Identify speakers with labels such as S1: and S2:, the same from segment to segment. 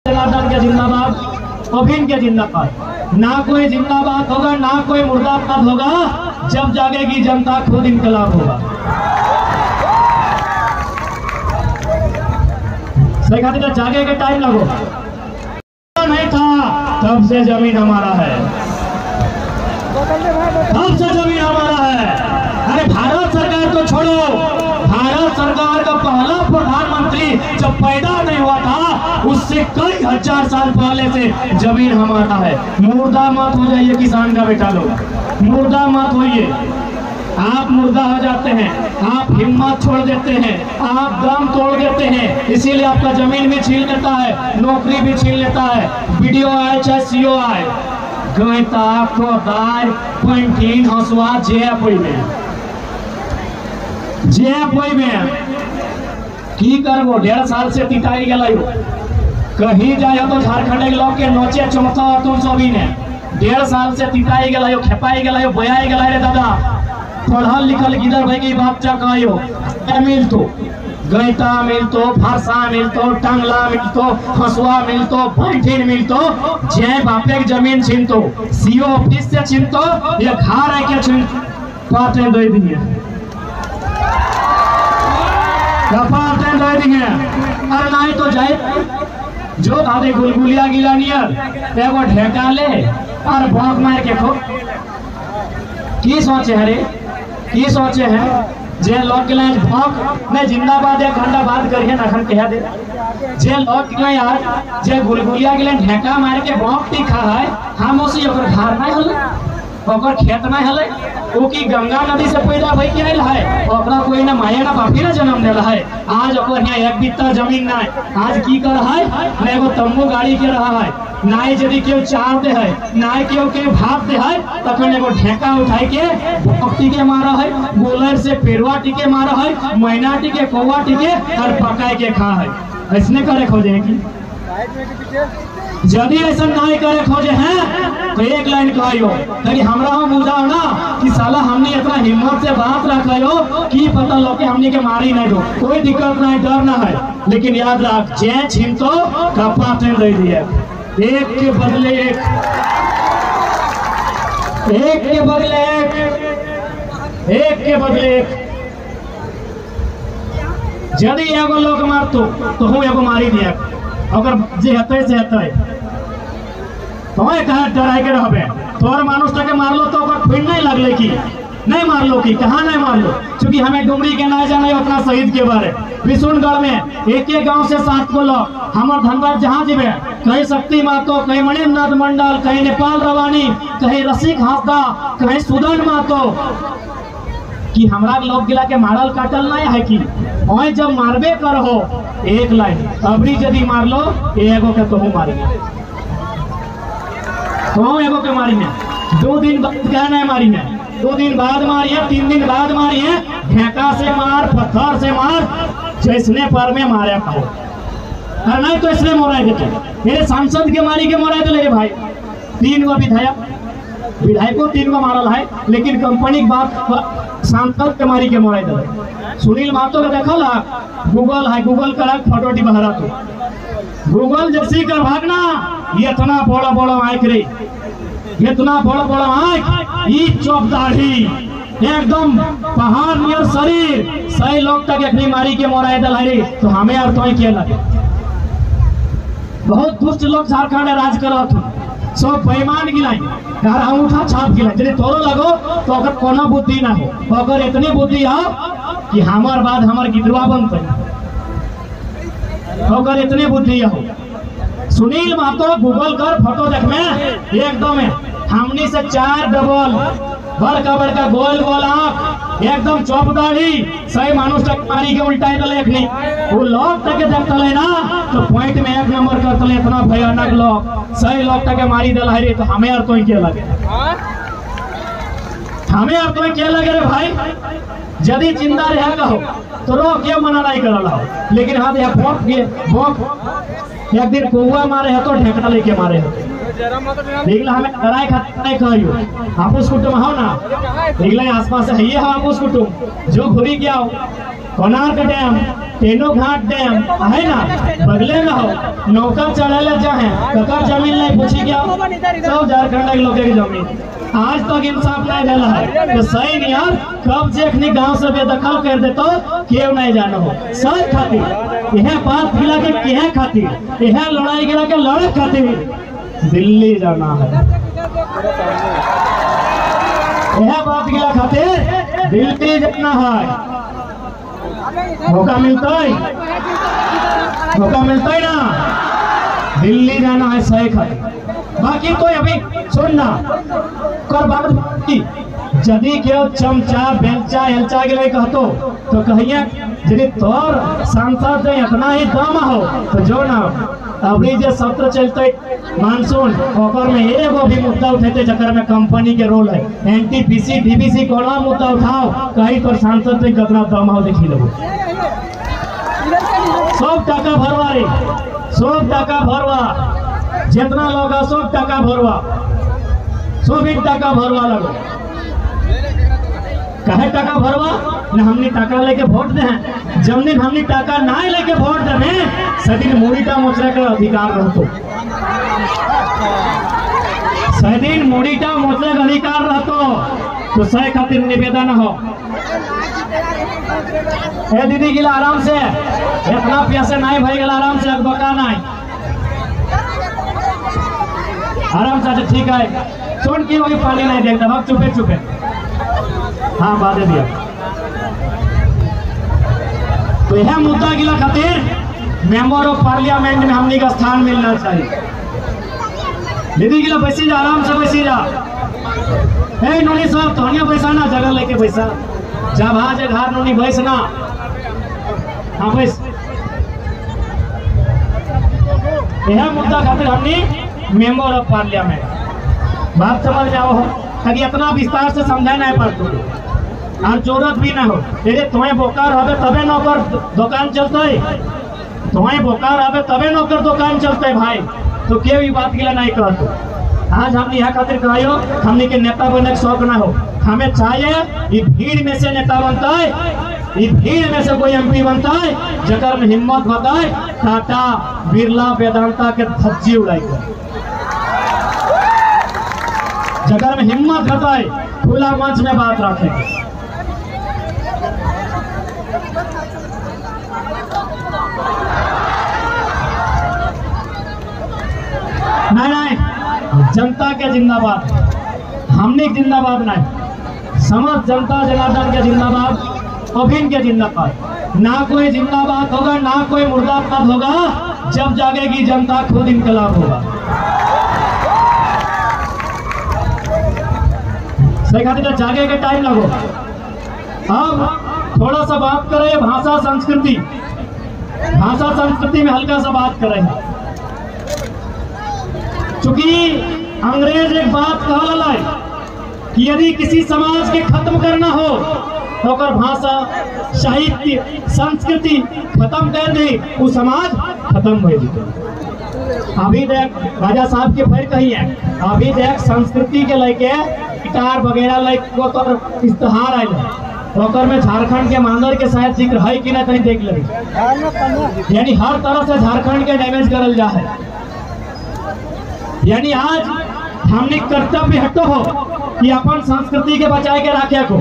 S1: जनार्दन के जिंदाबाद, अभिन के जिंदाबाद। ना कोई जिंदाबाद होगा ना कोई मुर्दाबाद होगा जब जागेगी जनता, खुद इनकलाब होगा। सही खातिर जागे के टाइम लगो नहीं था, तब से जमीन हमारा है, तब से जमीन हमारा है। अरे भारत सरकार तो छोड़ो, भारत सरकार का पहला प्रधानमंत्री जब पैदा नहीं हुआ था उससे कई हजार साल पहले से जमीन हमारा है। मुर्दा मत हो जाइए किसान का बेटा लोग, मुर्दा मत होइए। आप मुर्दा हो जाते हैं, आप हिम्मत छोड़ देते हैं, आप दम तोड़ देते हैं, इसीलिए आपका जमीन भी छीन लेता है, नौकरी भी छीन लेता है। वीडियो आए चाहे सीओ आए, गैता कोदार पंटीन हंसुआ जे कोई में की करबो। 1.5 साल से तिताई गल कहीं जाए तो झारखंड लोग के नोचे चौथा तुम सभी ने 1.5 साल से तिताई गल, खेपाई गल, बयाई गल। रे दादा पढ़ल लिखल गिदर भाई की बात चा कहो मिल तो गैता मिलतो, फरसा मिलतो, टांगला मिलतो, हंसुआ मिलतो, पैठीन मिलतो, जे बापे की जमीन छीनतो, सीओ ऑफिस से छीनतो, ये घर है क्या छीन पाटे दे दिए, पाटे दे दिए। अरे नहीं तो जाए जो आधे गुलगुलिया गिला नियर एगो ढेका ले और भौंक मार के खो। की सोचे है रे, की सोचे है जे लोग के लिए भौंक मैं जिंदाबाद 1 घंटा बाद करिए ना खन कह दे। जे लोग के लिए यार जे गुलगुलिया के लिए ढेका मार के भौंक तीखा है, हम उसी ओकर घर नहीं हले, ओकर खेत नहीं हले, वो की गंगा नदी से पैदा भई के नहीं है, ओकरा कोई ना माया ना बापी ना जन्म देला है। आज ओकर यहाँ 1 बित्ता जमीन ना, आज की कर है ना एगो तम्बू गाड़ी के रहा है, ना यदि केव चार दे है, ना केव के भात दे है, तखन एगो ढेका उठाई के भक्ति के मारा है, गोलर से पेड़वा टिके मारा है, मैना टिके कौवा टिके और पकाए के खा है। ऐसने करे खोजे की यदि ऐसा नहीं करे खोजे हैं तो एक लाइन कहियो ताकि हमरा हम बुझाओ ना कि साला हमने इतना हिम्मत से बात रखो कि पता लो कि हमने के मारी नहीं दो, कोई दिक्कत नहीं, डर ना है। लेकिन याद रख जे छीनतो कपा ट्रेन दे दिए, एक के बदले एक, एक के बदले एक, एक के बदले एक। यदि एगो लोग मारतो तो हूँ एगो मारी दिया, अगर जे हते से हते तो कहा डराए के रहबे। तोर मानुष के मारलो तो फिर नहीं लगले कि नहीं मारलो कि कहाँ नहीं मारलो, क्योंकि हमें डुमरी के ना जाने उतना शहीद के बारे। विशुनगढ़ में एक गांव से 7 को लोग हमार धनबाद जहाँ जीवे, कहीं शक्ति मातो, कहीं मणिनाथ मंडल, कहीं नेपाल रवानी, कहीं रसिक हासदा, कहीं सुदन मातो, कि हमरा लोग गिला के मारल काटल नहीं है कि ओए जब मारबे करहो एक लाइन अबरी यदि मार लो एगो के तो मारेंगे, तो एगो के मारेंगे, 2 दिन बाद क्या नहीं मारेंगे, 2 दिन बाद मारिए, 3 दिन बाद मारिए, ढेका से मार, पत्थर से मार, जैसने पर में मारे खाओ। अरे नहीं तो इसलिए मोराए देते मेरे सांसद के मारी के मोराए दे भाई। 3 गो विधायकों 3 गो मारल है, लेकिन कंपनी की बात सांसद के मारी के मोराए दे। सुनील महतो के देखल गूगल है, गूगल कर फोटो बहरा तो गूगल जैसी कर भागना, ये इतना बड़ा बड़ा आँख रे, इतना बड़ा बड़ा आँख, ये चौप दाढ़ी, एकदम पहाड़ नियर शरीर, 100 लोग तक एक मारी के मोराए दल है रे। तो हमें और तो क्या लगे, बहुत दुष्ट लोग झारखंड राज करत, सब बेईमान गिलाई, यार अंगूठा छाप गिलाई, यदि तोरो लगो तो अगर कोनो बुद्धि ना हो, अगर इतनी बुद्धि हो कि हमार बाद हमार गिदरवा बनते, अगर इतनी बुद्धि हो। सुनील महतो गूगल कर फोटो देख में एकदम हमनी से 4 डबल बड़का बड़का गोल गोल आँख, एकदम चौप दाढ़ी, 100 मानुष तक मारी के उल्टाई दले एखनी वो लोग तक देखते ना तो पॉइंट में 1 नंबर करते, इतना भयानक लोग 100 लोग तक मारी दल है। तो हमें और तो क्या लगे, हमें और तो क्या लगे रे भाई। यदि जिंदा रहेगा हो तो रो क्यों मना नहीं करल हो, लेकिन हाँ भौंक एक दिन कौआ मारे है तो ढेका लेके मारे है, निकला हमें लड़ाई खाते कहियो आपूस कुटुम हो ना निकला आसपास है ये आपूस कुटुम जो घुरी गया हो कोणार्क डैम तेनो घाट डैम है ना बगले में हो नौका चढ़े चाहे ककर जमीन नहीं पूछी गया सब झारखंड के लोग की जमीन आज तक इंसाफ नहीं दिला है तो सही नहीं यार कब जखनी गांव से बेदखल कर दे तो क्यों नहीं जानो हो सही खातिर यह बात गिला के केह खातिर यह लड़ाई गिला के लड़े खातिर दिल्ली जाना है यह बात गिला खातिर दिल्ली जाना है मौका मिलता है ना दिल्ली जाना है सही खातिर बाकी कोई अभी सुनना कर बात यदि क्यों चमचा बेलचा एलचा के कहतो तो कहिए यदि तोर सांसद इतना ही दम हो तो जो ना अभी जो सत्र चलते मानसून ओकर में एगो भी मुद्दा उठेते जकर में कंपनी के रोल है एनटीपीसी डीबीसी कोनो मुद्दा उठाओ कहीं तो सांसद पे कितना दम हो देखी लो सब टाका भरवा रे सब टाका भरवा जितना लोग सब टाका भरवा सब टाका भरवा लगो कहे टाका भरवा न हमने टाका लेके वोट दे हैं जब दिन हमने टाका ना लेके वोट दे सदिन मुड़ीटा मोचरा का अधिकार रहतो सदिन मुड़ीटा मोचरा का अधिकार रहतो तो सही खातिर निवेदन हो ए दीदी गिला आराम से इतना प्यासे नहीं भाई गला आराम से बका नहीं आराम से ठीक है सुन की होगी पानी नहीं देखता भाग चुपे चुपे हाँ बात दिया तो यह मुद्दा गिला खातिर मेंबर ऑफ पार्लियामेंट में हमने का स्थान मिलना चाहिए दीदी गिला बैसी जा आराम से बैसी जा नोनी साहब तोहनिया बैसा ना जगह लेके बैसा जब आज घर नोनी बैसना हाँ बैस यह मुद्दा खातिर हमने मेंबर ऑफ पार्लियामेंट बात समझ जाओ ताकि इतना विस्तार से समझा नहीं पड़ता और जरूरत भी ना हो यदि तुम्हें बोकार रहे तबे नौकर दुकान चलते तुम्हें बोकार रहे तबे नौकर दुकान चलते भाई तो क्यों ये बात गिला नहीं कहते आज हमने यहाँ खातिर कहियो हमने के नेता बनने का शौक ना हो हमें चाहिए ये भीड़ में से नेता बनता है ये भीड़ में से कोई एमपी बनता है जगह में हिम्मत बताए टाटा बिरला वेदांता के धज्जी उड़ाई जगह में हिम्मत बताए खुला मंच में बात रखे नहीं जनता के जिंदाबाद हमने जिंदाबाद नहीं समस्त जनता जनार्दन के जिंदाबाद अभिन के जिंदाबाद ना कोई जिंदाबाद होगा ना कोई मुर्दाबाद होगा जब जागेगी जनता खुद इनकलाब होगा सही खातिर जागे के टाइम लगो अब थोड़ा सा बात करें भाषा संस्कृति में हल्का सा बात करें चूंकि अंग्रेज एक बात कहला कि यदि किसी समाज के खत्म करना हो तो भाषा साहित्य संस्कृति खत्म कर दे वो समाज खत्म हो जाए अभी देख राजा साहब के फिर कही है अभी देख संस्कृति के लेके गिटार वगैरह लेके तो इश्तहार आये में झारखंड के मानदर के शायद जिक्र है कि नहीं देख ले यानी हर तरह से झारखंड के डैमेज करल जा है यानी आज हमने कर्तव्य हटो हो कि अपन संस्कृति के बचाए के रखे को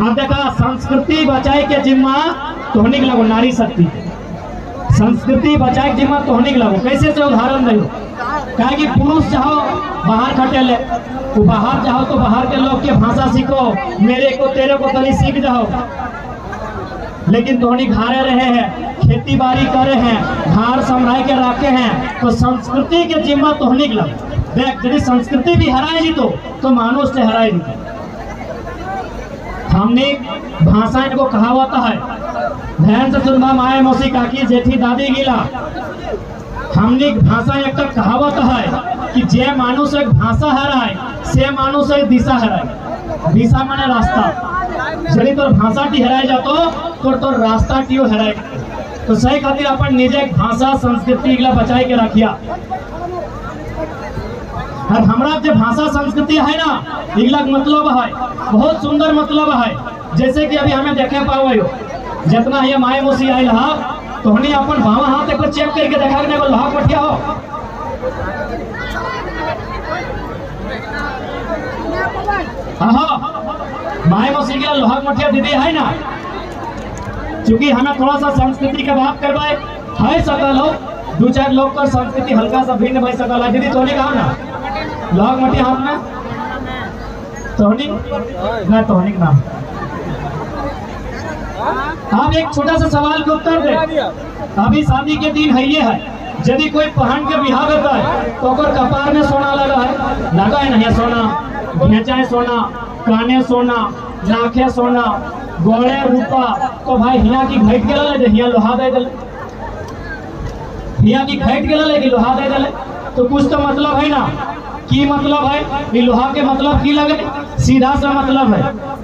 S1: अब देखा संस्कृति बचाए के जिम्मा तोहनी के लगो नारी शक्ति संस्कृति बचाए के जिम्मा तोहनी के लगो कैसे से उदाहरण दे कहे कि पुरुष चाहो बाहर खटे ले वो बाहर जाओ तो बाहर के लोग के भाषा सीखो मेरे को तेरे को तली सीख जाओ लेकिन तोहनी घारे रहे हैं खेती बाड़ी करे हैं घर संभाल के रखे हैं तो संस्कृति के जिम्मा तोहनी के लगो देख यदि संस्कृति भी हराएगी तो मानुष से हराएगी हमने भाषा इनको कहावत है ध्यान से सुनवा माए मौसी काकी जेठी दादी गिला हमने भाषा एक कहावत है कि जे मानुष एक भाषा हराए से मानुष एक दिशा हराए दिशा माने रास्ता यदि तो भाषा टी हराए जातो तो रास्ता टी हराए तो सही खातिर अपन निजे भाषा संस्कृति बचाए के रखिया और हमरा जो भाषा संस्कृति है ना, इगला मतलब है बहुत सुंदर मतलब है। जैसे कि अभी हमें देखे पाओ जितना ये माए मोसी आयल हा तो हमने अपन भावा हाथ एक बार चेक करके देखा कि लोहा मठिया हो। हाँ माए मोसी के लोहा मठिया दीदी है ना। क्योंकि हमें थोड़ा सा संस्कृति के बात करवाए है सकल हो, दो चार लोग का संस्कृति हल्का सा भिन्न भाई सकल है। दीदी तोहनी कहा ना लोहा मठिया हाथ में तोहनी ना, तोहनी का नाम। आप एक छोटा सा सवाल के उत्तर दे। अभी शादी के दिन है ये है, यदि कोई पहन के बिहार होता है तो कपार में सोना लगा है नहीं सोना, घेचा सोना, काने सोना, नाखे सोना, गोड़े रूपा, तो भाई हिया की घट के हिया लोहा दे दे, हिया की घट के कि लोहा दे दे। तो कुछ तो मतलब है ना, की मतलब है ये लोहा के मतलब की लगे, सीधा सा मतलब है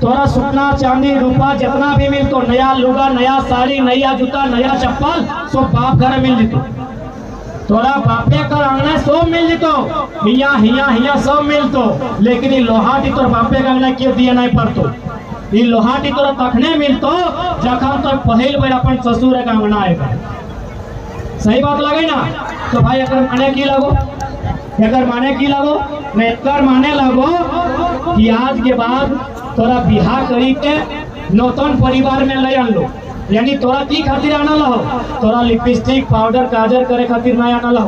S1: तोरा सोना चांदी रूपा जितना भी मिल तो नया लुगा, नया साड़ी, नया जूता, नया चप्पल सब बाप घर मिल जीतो, तोरा बापे कर अंगना सब मिल जीतो, हिया हिया हिया सब मिलतो। लेकिन ये लोहाटी तोर बापे का अंगना क्यों दिया नहीं पड़तो, ये लोहाटी तोरा तखने मिलतो जखन तो पहल बेर अपन ससुर का अंगना आएगा। सही बात लगे ना। तो भाई अगर माने की लगो, अगर माने की लगो मैं कर माने लगो कि आज के बाद तोरा बिहार करी के नौतन परिवार में ले आन लो, यानी तोरा की खातिर आना लो, तोरा लिपस्टिक पाउडर काजर करे खातिर नहीं आना लो,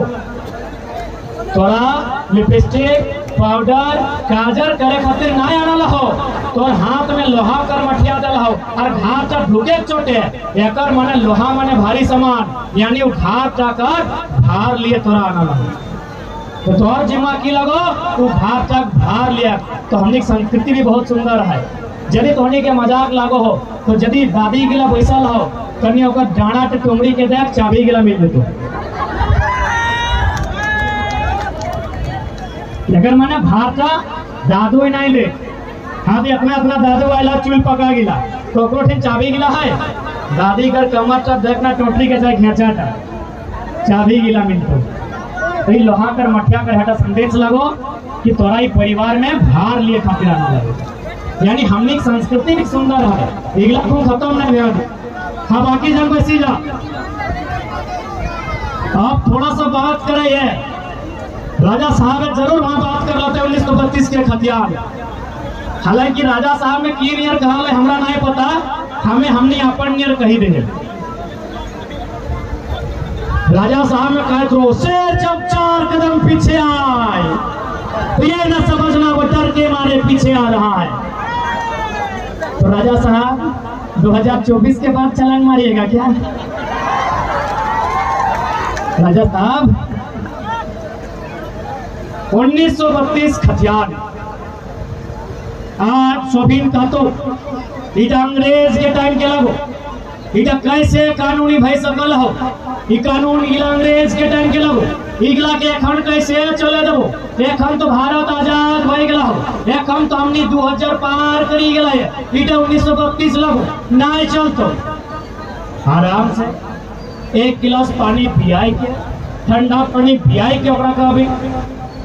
S1: तोरा लिपस्टिक पाउडर काजर करे खातिर नहीं आना लो, तोर हाथ में लोहा कर मठिया दल हो और घाट ढुके चोटे एकर माने लोहा माने भारी सामान, यानी वो घाट जाकर भार लिए तोरा आना लो। तो तोहर जिम्मा की लगो वो भार तक भार लिया। तो हमने संस्कृति भी बहुत सुंदर है। यदि तोहनी के मजाक लागो हो तो यदि दादी गिला बैसल हो कनी ओकर डांडा के टुमड़ी के देख चाबी गिला मिल जेतो, लेकिन माने भाटा दादू ही नहीं ले। हाँ भी अपना अपना दादू आयला चूल पका गिला तो ओकरो चाबी गिला है, दादी कर कमर तक देखना टोटरी के चाहे खेचा चाबी गिला मिलतो। तो लोहा कर मठिया कर हटा संदेश लगो कि तोरा ही परिवार में भार लिए खातिर आना लगे, यानी हमने संस्कृति भी सुंदर है। इगला को खत्म नहीं हुआ। हाँ बाकी जन बसी जा आप थोड़ा सा बात करे है राजा साहब जरूर वहां बात कर लेते 1932 के खतियान। हालांकि राजा साहब ने की नियर कहा ले हमरा नहीं पता, हमें हमने अपन नियर कही दे। राजा साहब ने कहा तो शेर जब 4 कदम पीछे आए तो ये न समझना वो डर के मारे पीछे आ रहा है। तो राजा साहब 2024 के बाद छलांग मारिएगा क्या? राजा साहब 1932 खतियान आज सोबिन का तो इटा अंग्रेज के टाइम के लगो, इटा कैसे कानूनी भाई सकल हो, कानून इगला अंग्रेज के टाइम के लगो, इगला के एखन कैसे चले देबो, एखन तो भारत आजाद हो गया हो, एखन तो हमनी 2000 पार करी गया है, इटा 1932 लगो नहीं चलतो। आराम से एक गिलास पानी पियाई के, ठंडा पानी पियाई के ओकरा कहबी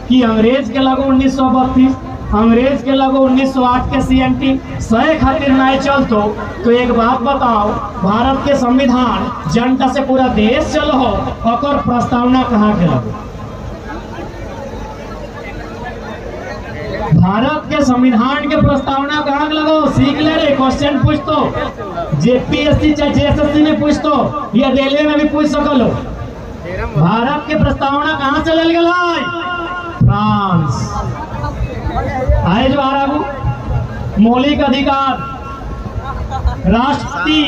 S1: कि अंग्रेज के लगो 1932, अंग्रेज के लगो 1908 के सीएनटी सही खातिर नहीं चलतो। तो एक बात बताओ, भारत के संविधान जनता से पूरा देश चलो हो और प्रस्तावना कहाँ के लगो? भारत के संविधान के प्रस्तावना कहाँ के लगो? सीख ले रे, क्वेश्चन पूछ तो जेपीएससी चाहे जेएसएससी में पूछ तो या रेलवे में भी पूछ सकलो। भारत के प्रस्तावना कहाँ से ले गए? फ्रांस। आए जो आराबू मौलिक अधिकार राष्ट्रपति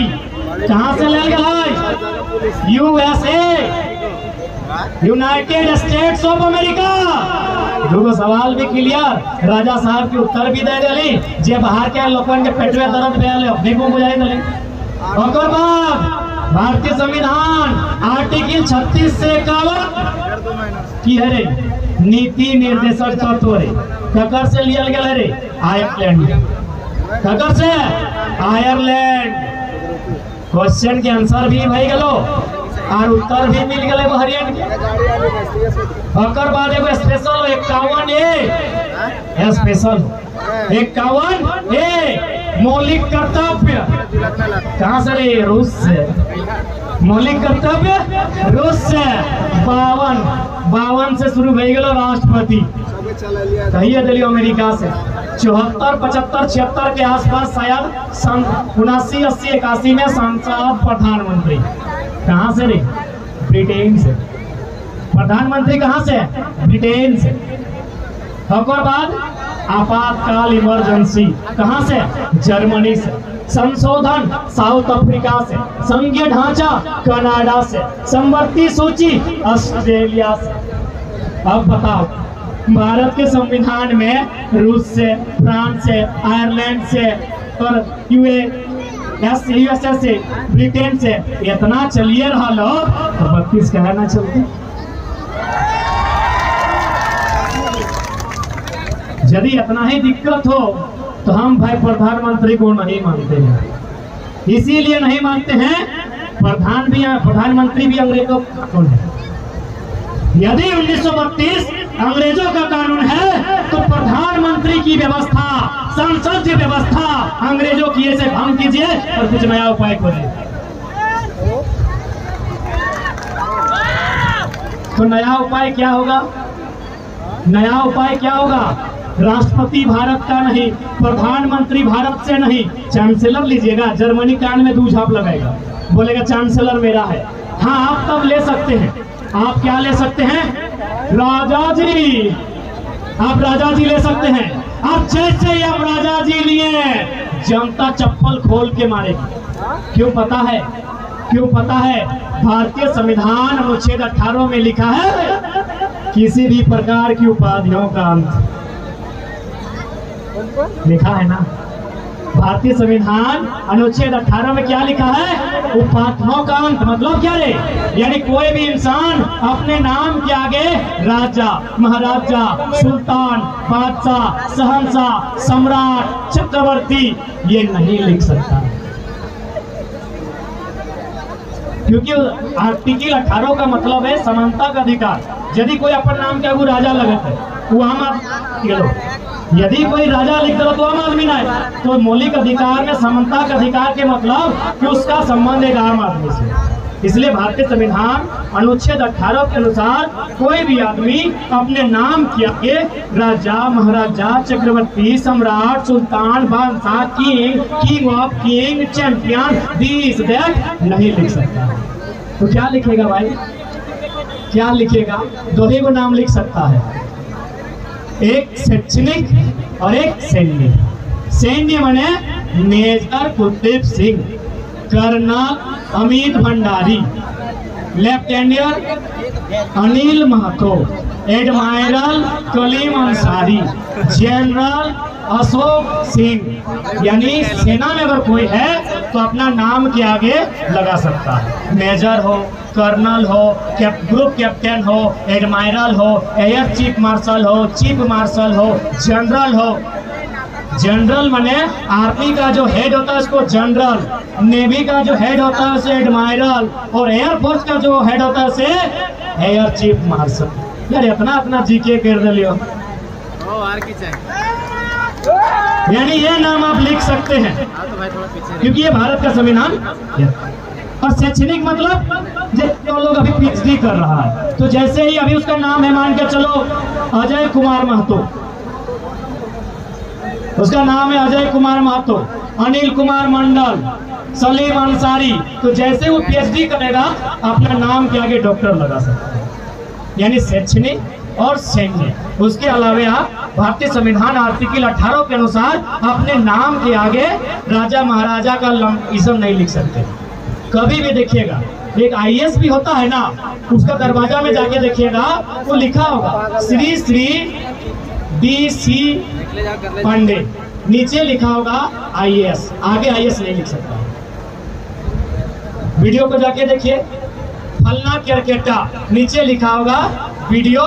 S1: कहाँ से ले गए? USA, United states of America. दो सवाल भी क्लियर, राजा साहब की उत्तर भी दे दिली, जे बाहर के लोगन के पेटवे दर्द भेल अपने को बुझाई दिली। ओकर बाद भारतीय संविधान आर्टिकल 36 से 51 की है रे नीति निर्देशक तत्व रे ककर से लियल गया रे? आयरलैंड। ककर से? आयरलैंड। क्वेश्चन के आंसर भी भाई गलो और उत्तर भी मिल गए बहरियन के। और बाद एगो स्पेशल 51A स्पेशल 51A मौलिक कर्तव्य कहाँ से रे? रूस से। मौलिक कर्तव्य रूस से 52 से शुरू हो गए राष्ट्रपति कहिए दिल्ली अमेरिका से 74, 75, 76 के आसपास शायद 79, 80, 81 में संसद प्रधानमंत्री कहाँ से रे? ब्रिटेन से। प्रधानमंत्री कहाँ से? ब्रिटेन से। और बाद आपातकाल इमरजेंसी कहाँ से? जर्मनी से। संशोधन साउथ अफ्रीका से। संघीय ढांचा कनाडा से। समवर्ती सूची ऑस्ट्रेलिया से। अब बताओ भारत के संविधान में रूस से, फ्रांस से, आयरलैंड से और यूएसए से, ब्रिटेन से इतना चलिए रहा लोग तो 32 कहे ना चलते। यदि इतना ही दिक्कत हो तो हम भाई प्रधानमंत्री को नहीं मानते हैं। इसीलिए नहीं मानते हैं प्रधानमंत्री भी अंग्रेजों का कानून है। यदि 1932 अंग्रेजों का कानून है तो प्रधानमंत्री की व्यवस्था, संसद की व्यवस्था अंग्रेजों की ऐसे भंग कीजिए और कुछ नया उपाय खोजिए। तो नया उपाय क्या होगा? नया उपाय क्या होगा? राष्ट्रपति भारत का नहीं, प्रधानमंत्री भारत से नहीं, चांसलर लीजिएगा। जर्मनी कान में दू झाप लगाएगा, बोलेगा चांसलर मेरा है। हाँ आप तब ले सकते हैं। आप क्या ले सकते हैं? राजा जी, आप राजा जी ले सकते हैं। अब जैसे ही आप राजा जी लिए जनता चप्पल खोल के मारेगी। क्यों पता है? क्यों पता है? भारतीय संविधान अनुच्छेद 18 में लिखा है किसी भी प्रकार की उपाधियों का अंत। लिखा है ना भारतीय संविधान अनुच्छेद 18 में क्या लिखा है? उपाधियों का अंत। मतलब क्या रे? यानी कोई भी इंसान अपने नाम के आगे राजा, महाराजा, सुल्तान, बादशाह, शहंशाह, सम्राट, चक्रवर्ती ये नहीं लिख सकता, क्योंकि आर्टिकल 18 का मतलब है समानता का अधिकार। यदि कोई अपन नाम के आगे राजा लगता है वो हम यदि कोई राजा लिख दो तो आम आदमी ना है। तो मौलिक अधिकार में समानता का अधिकार के मतलब कि उसका संबंध एक आम आदमी से। इसलिए भारतीय संविधान अनुच्छेद 18 के अनुसार कोई भी आदमी अपने नाम के आगे राजा, महाराजा, चक्रवर्ती, सम्राट, सुल्तान, बादशाह, king, king of king, champion, this that नहीं लिख सकता। तो क्या लिखेगा भाई? क्या लिखेगा? दो ही को नाम लिख सकता है, एक शैक्षणिक और एक सैन्य। सैन्य माने major Kuldeep Singh, colonel Amit Bhandari, lieutenant Anil Mahato, admiral Kaleem Ansari, general Ashok Singh. यानी सेना में अगर कोई है तो अपना नाम के आगे लगा सकता है। मेजर हो, कर्नल हो, ग्रुप कैप्टन हो, एडमायरल हो, एयर चीफ मार्शल हो, चीफ मार्शल हो, जनरल हो। जनरल माने आर्मी का जो हेड होता है उसको जनरल, नेवी का जो हेड होता है उसे एडमायरल, और एयरफोर्स का जो हेड है उसे एयर चीफ मार्शल। यार इतना जीके कर दिलियो। यानी ये नाम आप लिख सकते हैं क्योंकि ये भारत का संविधान। और शैक्षणिक मतलब जो लोग अभी पीएचडी कर रहा है, तो जैसे ही अभी उसका नाम है मान के चलो अजय कुमार महतो, उसका नाम है अजय कुमार महतो, अनिल कुमार मंडल, सलीम अंसारी, तो जैसे वो पीएचडी करेगा अपना नाम के आगे डॉक्टर लगा सकता है। यानी शैक्षणिक और सैन्य। उसके अलावा आप भारतीय संविधान आर्टिकल 18 के अनुसार अपने नाम के आगे राजा महाराजा का इसम नहीं लिख सकते। कभी भी देखिएगा एक आईएएस भी होता है ना, उसका दरवाजा में जाके देखिएगा वो लिखा होगा श्री श्री DC पांडे, नीचे लिखा होगा आईएएस, आगे आईएएस नहीं लिख सकता। वीडियो को जाके देखिए, फलना केरकेटा, नीचे लिखा होगा वीडियो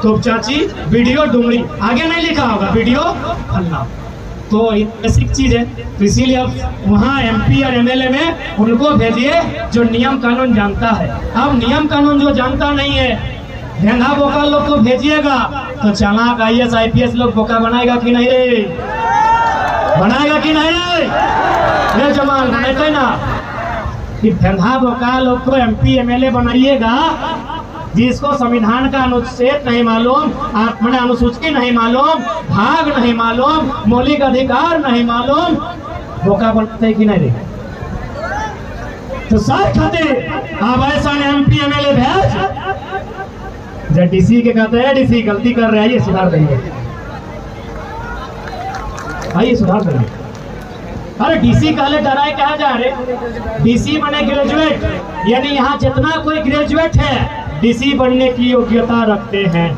S1: तोपचाची, वीडियो डुमरी, आगे नहीं लिखा होगा वीडियो फलना। तो बेसिक चीज है। तो इसीलिए अब वहाँ MP और MLA में उनको भेजिए जो नियम कानून जानता है। अब नियम कानून जो जानता नहीं है, धेंगा बोका लोग को भेजिएगा तो चालाक IAS IPS लोग बोका बनाएगा कि नहीं रे? बनाएगा कि नहीं रे जवान? बनाते ना कि धेंगा बोका लोग को MP MLA बनाइएगा जिसको संविधान का अनुच्छेद नहीं मालूम, मैंने अनुसूची नहीं मालूम, भाग नहीं मालूम, मौलिक अधिकार नहीं मालूम, बोका बनते कि नहीं? तो सर खातिर अब ऐसा MP MLA भेज जब DC के कहते हैं DC गलती कर रहे हैं, ये सुधार देंगे, आइए सुधार देंगे। अरे DC कहले डराए कहा जा रहे? DC माने ग्रेजुएट, यानी यहाँ जितना कोई ग्रेजुएट है DC बनने की योग्यता रखते हैं।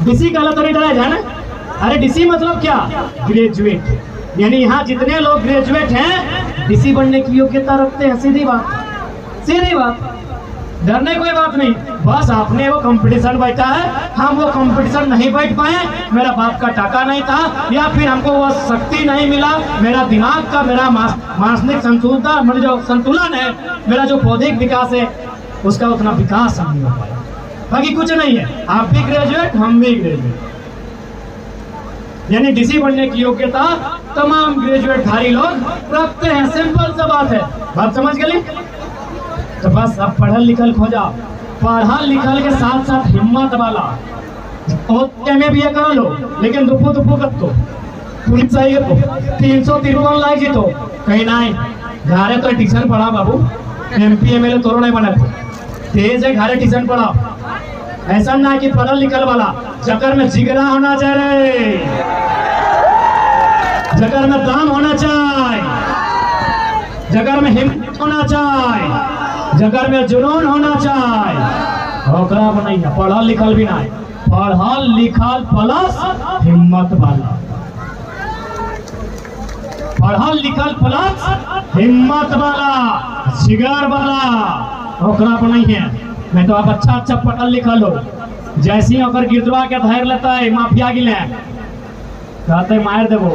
S1: DC कहला तो नहीं डराया जाए ना? अरे DC मतलब क्या? ग्रेजुएट, यानी यहाँ जितने लोग ग्रेजुएट हैं DC बनने की योग्यता रखते हैं। सीधी बात, सीधी बात, डरने कोई बात नहीं। बस आपने वो कंपटीशन बैठा है, हम वो कंपटीशन नहीं बैठ पाए, मेरा बाप का टाका नहीं था, या फिर हमको वो शक्ति नहीं मिला, मेरा दिमाग का, मेरा मानसिक संतुलन, जो संतुलन है, मेरा जो बौद्धिक विकास है, उसका उतना विकास नहीं हो पाया। बाकी कुछ नहीं है। आप भी ग्रेजुएट, हम भी ग्रेजुएट, यानी DC बनने की योग्यता तमाम ग्रेजुएट धारी लोग रखते हैं। सिंपल सा बात है, बात समझ गए? तो बस अब पढ़ल लिखल खोजा, पढ़ल लिखल के साथ साथ हिम्मत वाला में भी करा लो, लेकिन दुपो दुपो कर तो पुलिस चाहिए तो 353 लाख जी तो कहीं नहीं घरे तो ट्यूशन पढ़ा बाबू, MP MLA तोरो नहीं बना तेज है, घरे ट्यूशन पढ़ा। ऐसा ना कि पढ़ल लिखल वाला जकर में जिगरा होना चाहिए, जकर में दाम होना चाहिए, जगर में हिम्मत होना चाहिए, जगर में जुनून होना चाहिए, ओकरा नहीं है। पढ़ल लिखल भी नहीं, पढ़ल लिखल प्लस हिम्मत वाला, पढ़ल लिखल प्लस हिम्मत वाला, जिगर वाला, ओकरा नहीं है। नहीं तो आप अच्छा अच्छा पढ़ल लिखल हो, जैसी ओकर गिरदवा के धैर लेता है माफिया गिले कहते मार देवो,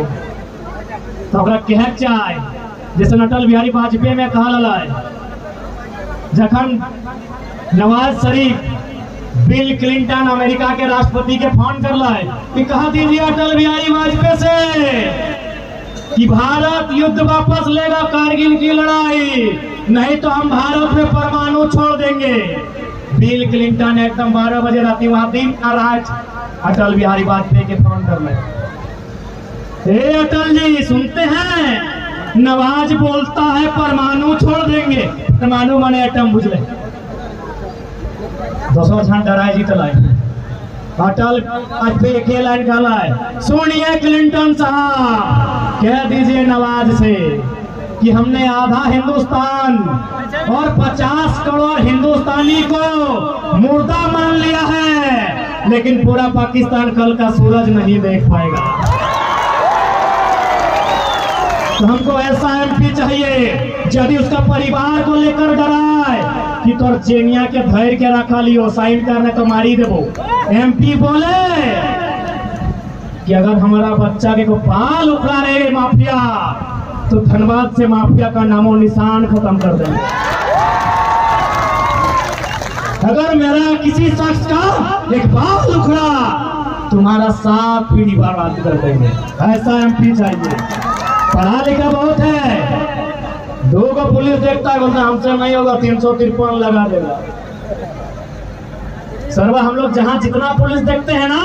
S1: तो ओकरा कह चाहे जैसे अटल बिहारी वाजपेयी में कहा लला है, जखन Nawaz Sharif bill Clinton America के राष्ट्रपति के फोन कर है कि कहा दीजिए अटल बिहारी वाजपेयी से कि भारत युद्ध वापस लेगा कारगिल की लड़ाई, नहीं तो हम भारत में परमाणु छोड़ देंगे। बिल क्लिंटन एकदम 12 बजे रात वहां दिन रात अटल बिहारी वाजपेयी के फोन कर ले, अटल जी सुनते हैं नवाज बोलता है परमाणु छोड़ देंगे, परमाणु माने एटम बुझले, 200 छान डराए जी तलाए। अटल वाजपेयी के लाइन कहला है, सुनिए क्लिंटन साहब, कह दीजिए नवाज से कि हमने आधा हिंदुस्तान और 50 करोड़ हिंदुस्तानी को मुर्दा मान लिया है, लेकिन पूरा पाकिस्तान कल का सूरज नहीं देख पाएगा। तो हमको ऐसा MP चाहिए यदि उसका परिवार को लेकर डराए कि तोर चेनिया के धैर्य के रखा लियो, साइन करने तो मारी देवो। MP बोले कि अगर हमारा बच्चा के को पाल उखड़ा रहे माफिया, तो धनबाद से माफिया का नामो निशान खत्म कर देंगे। अगर मेरा किसी शख्स का एक बाल उखड़ा, तुम्हारा 7 पीढ़ी बर्बाद कर देंगे। ऐसा MP चाहिए। पढ़ा लिखा बहुत है, 2 को पुलिस देखता है, बोलता हमसे नहीं होगा, 353 लगा देगा। सर्वा हम लोग जहाँ जितना पुलिस देखते हैं ना,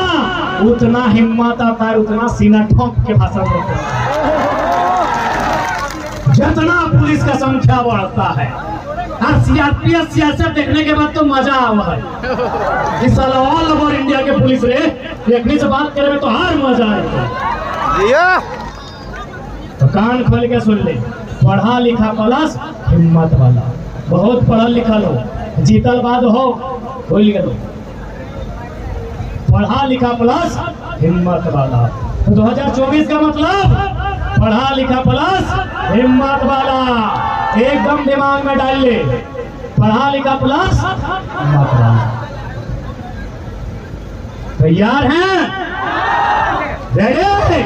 S1: उतना हिम्मत आता है, उतना सीना ठोक के भाषण देते हैं। जितना पुलिस का संख्या बढ़ता है, और CRPF सियासत देखने के बाद तो मजा आवा है। इस साल ऑल ओवर इंडिया के पुलिस रे देखने से बात करे में तो हर मजा आएगा। तो कान खोल के सुन ले, पढ़ा लिखा प्लस हिम्मत वाला, बहुत पढ़ा लिखा लो, जीतल बाद हो बोल लो, पढ़ा लिखा प्लस हिम्मत वाला। तो 2024 का मतलब पढ़ा लिखा प्लस हिम्मत वाला, एकदम दिमाग में डाल ले, पढ़ा लिखा प्लस हिम्मत वाला। तैयार हैं? रेडी?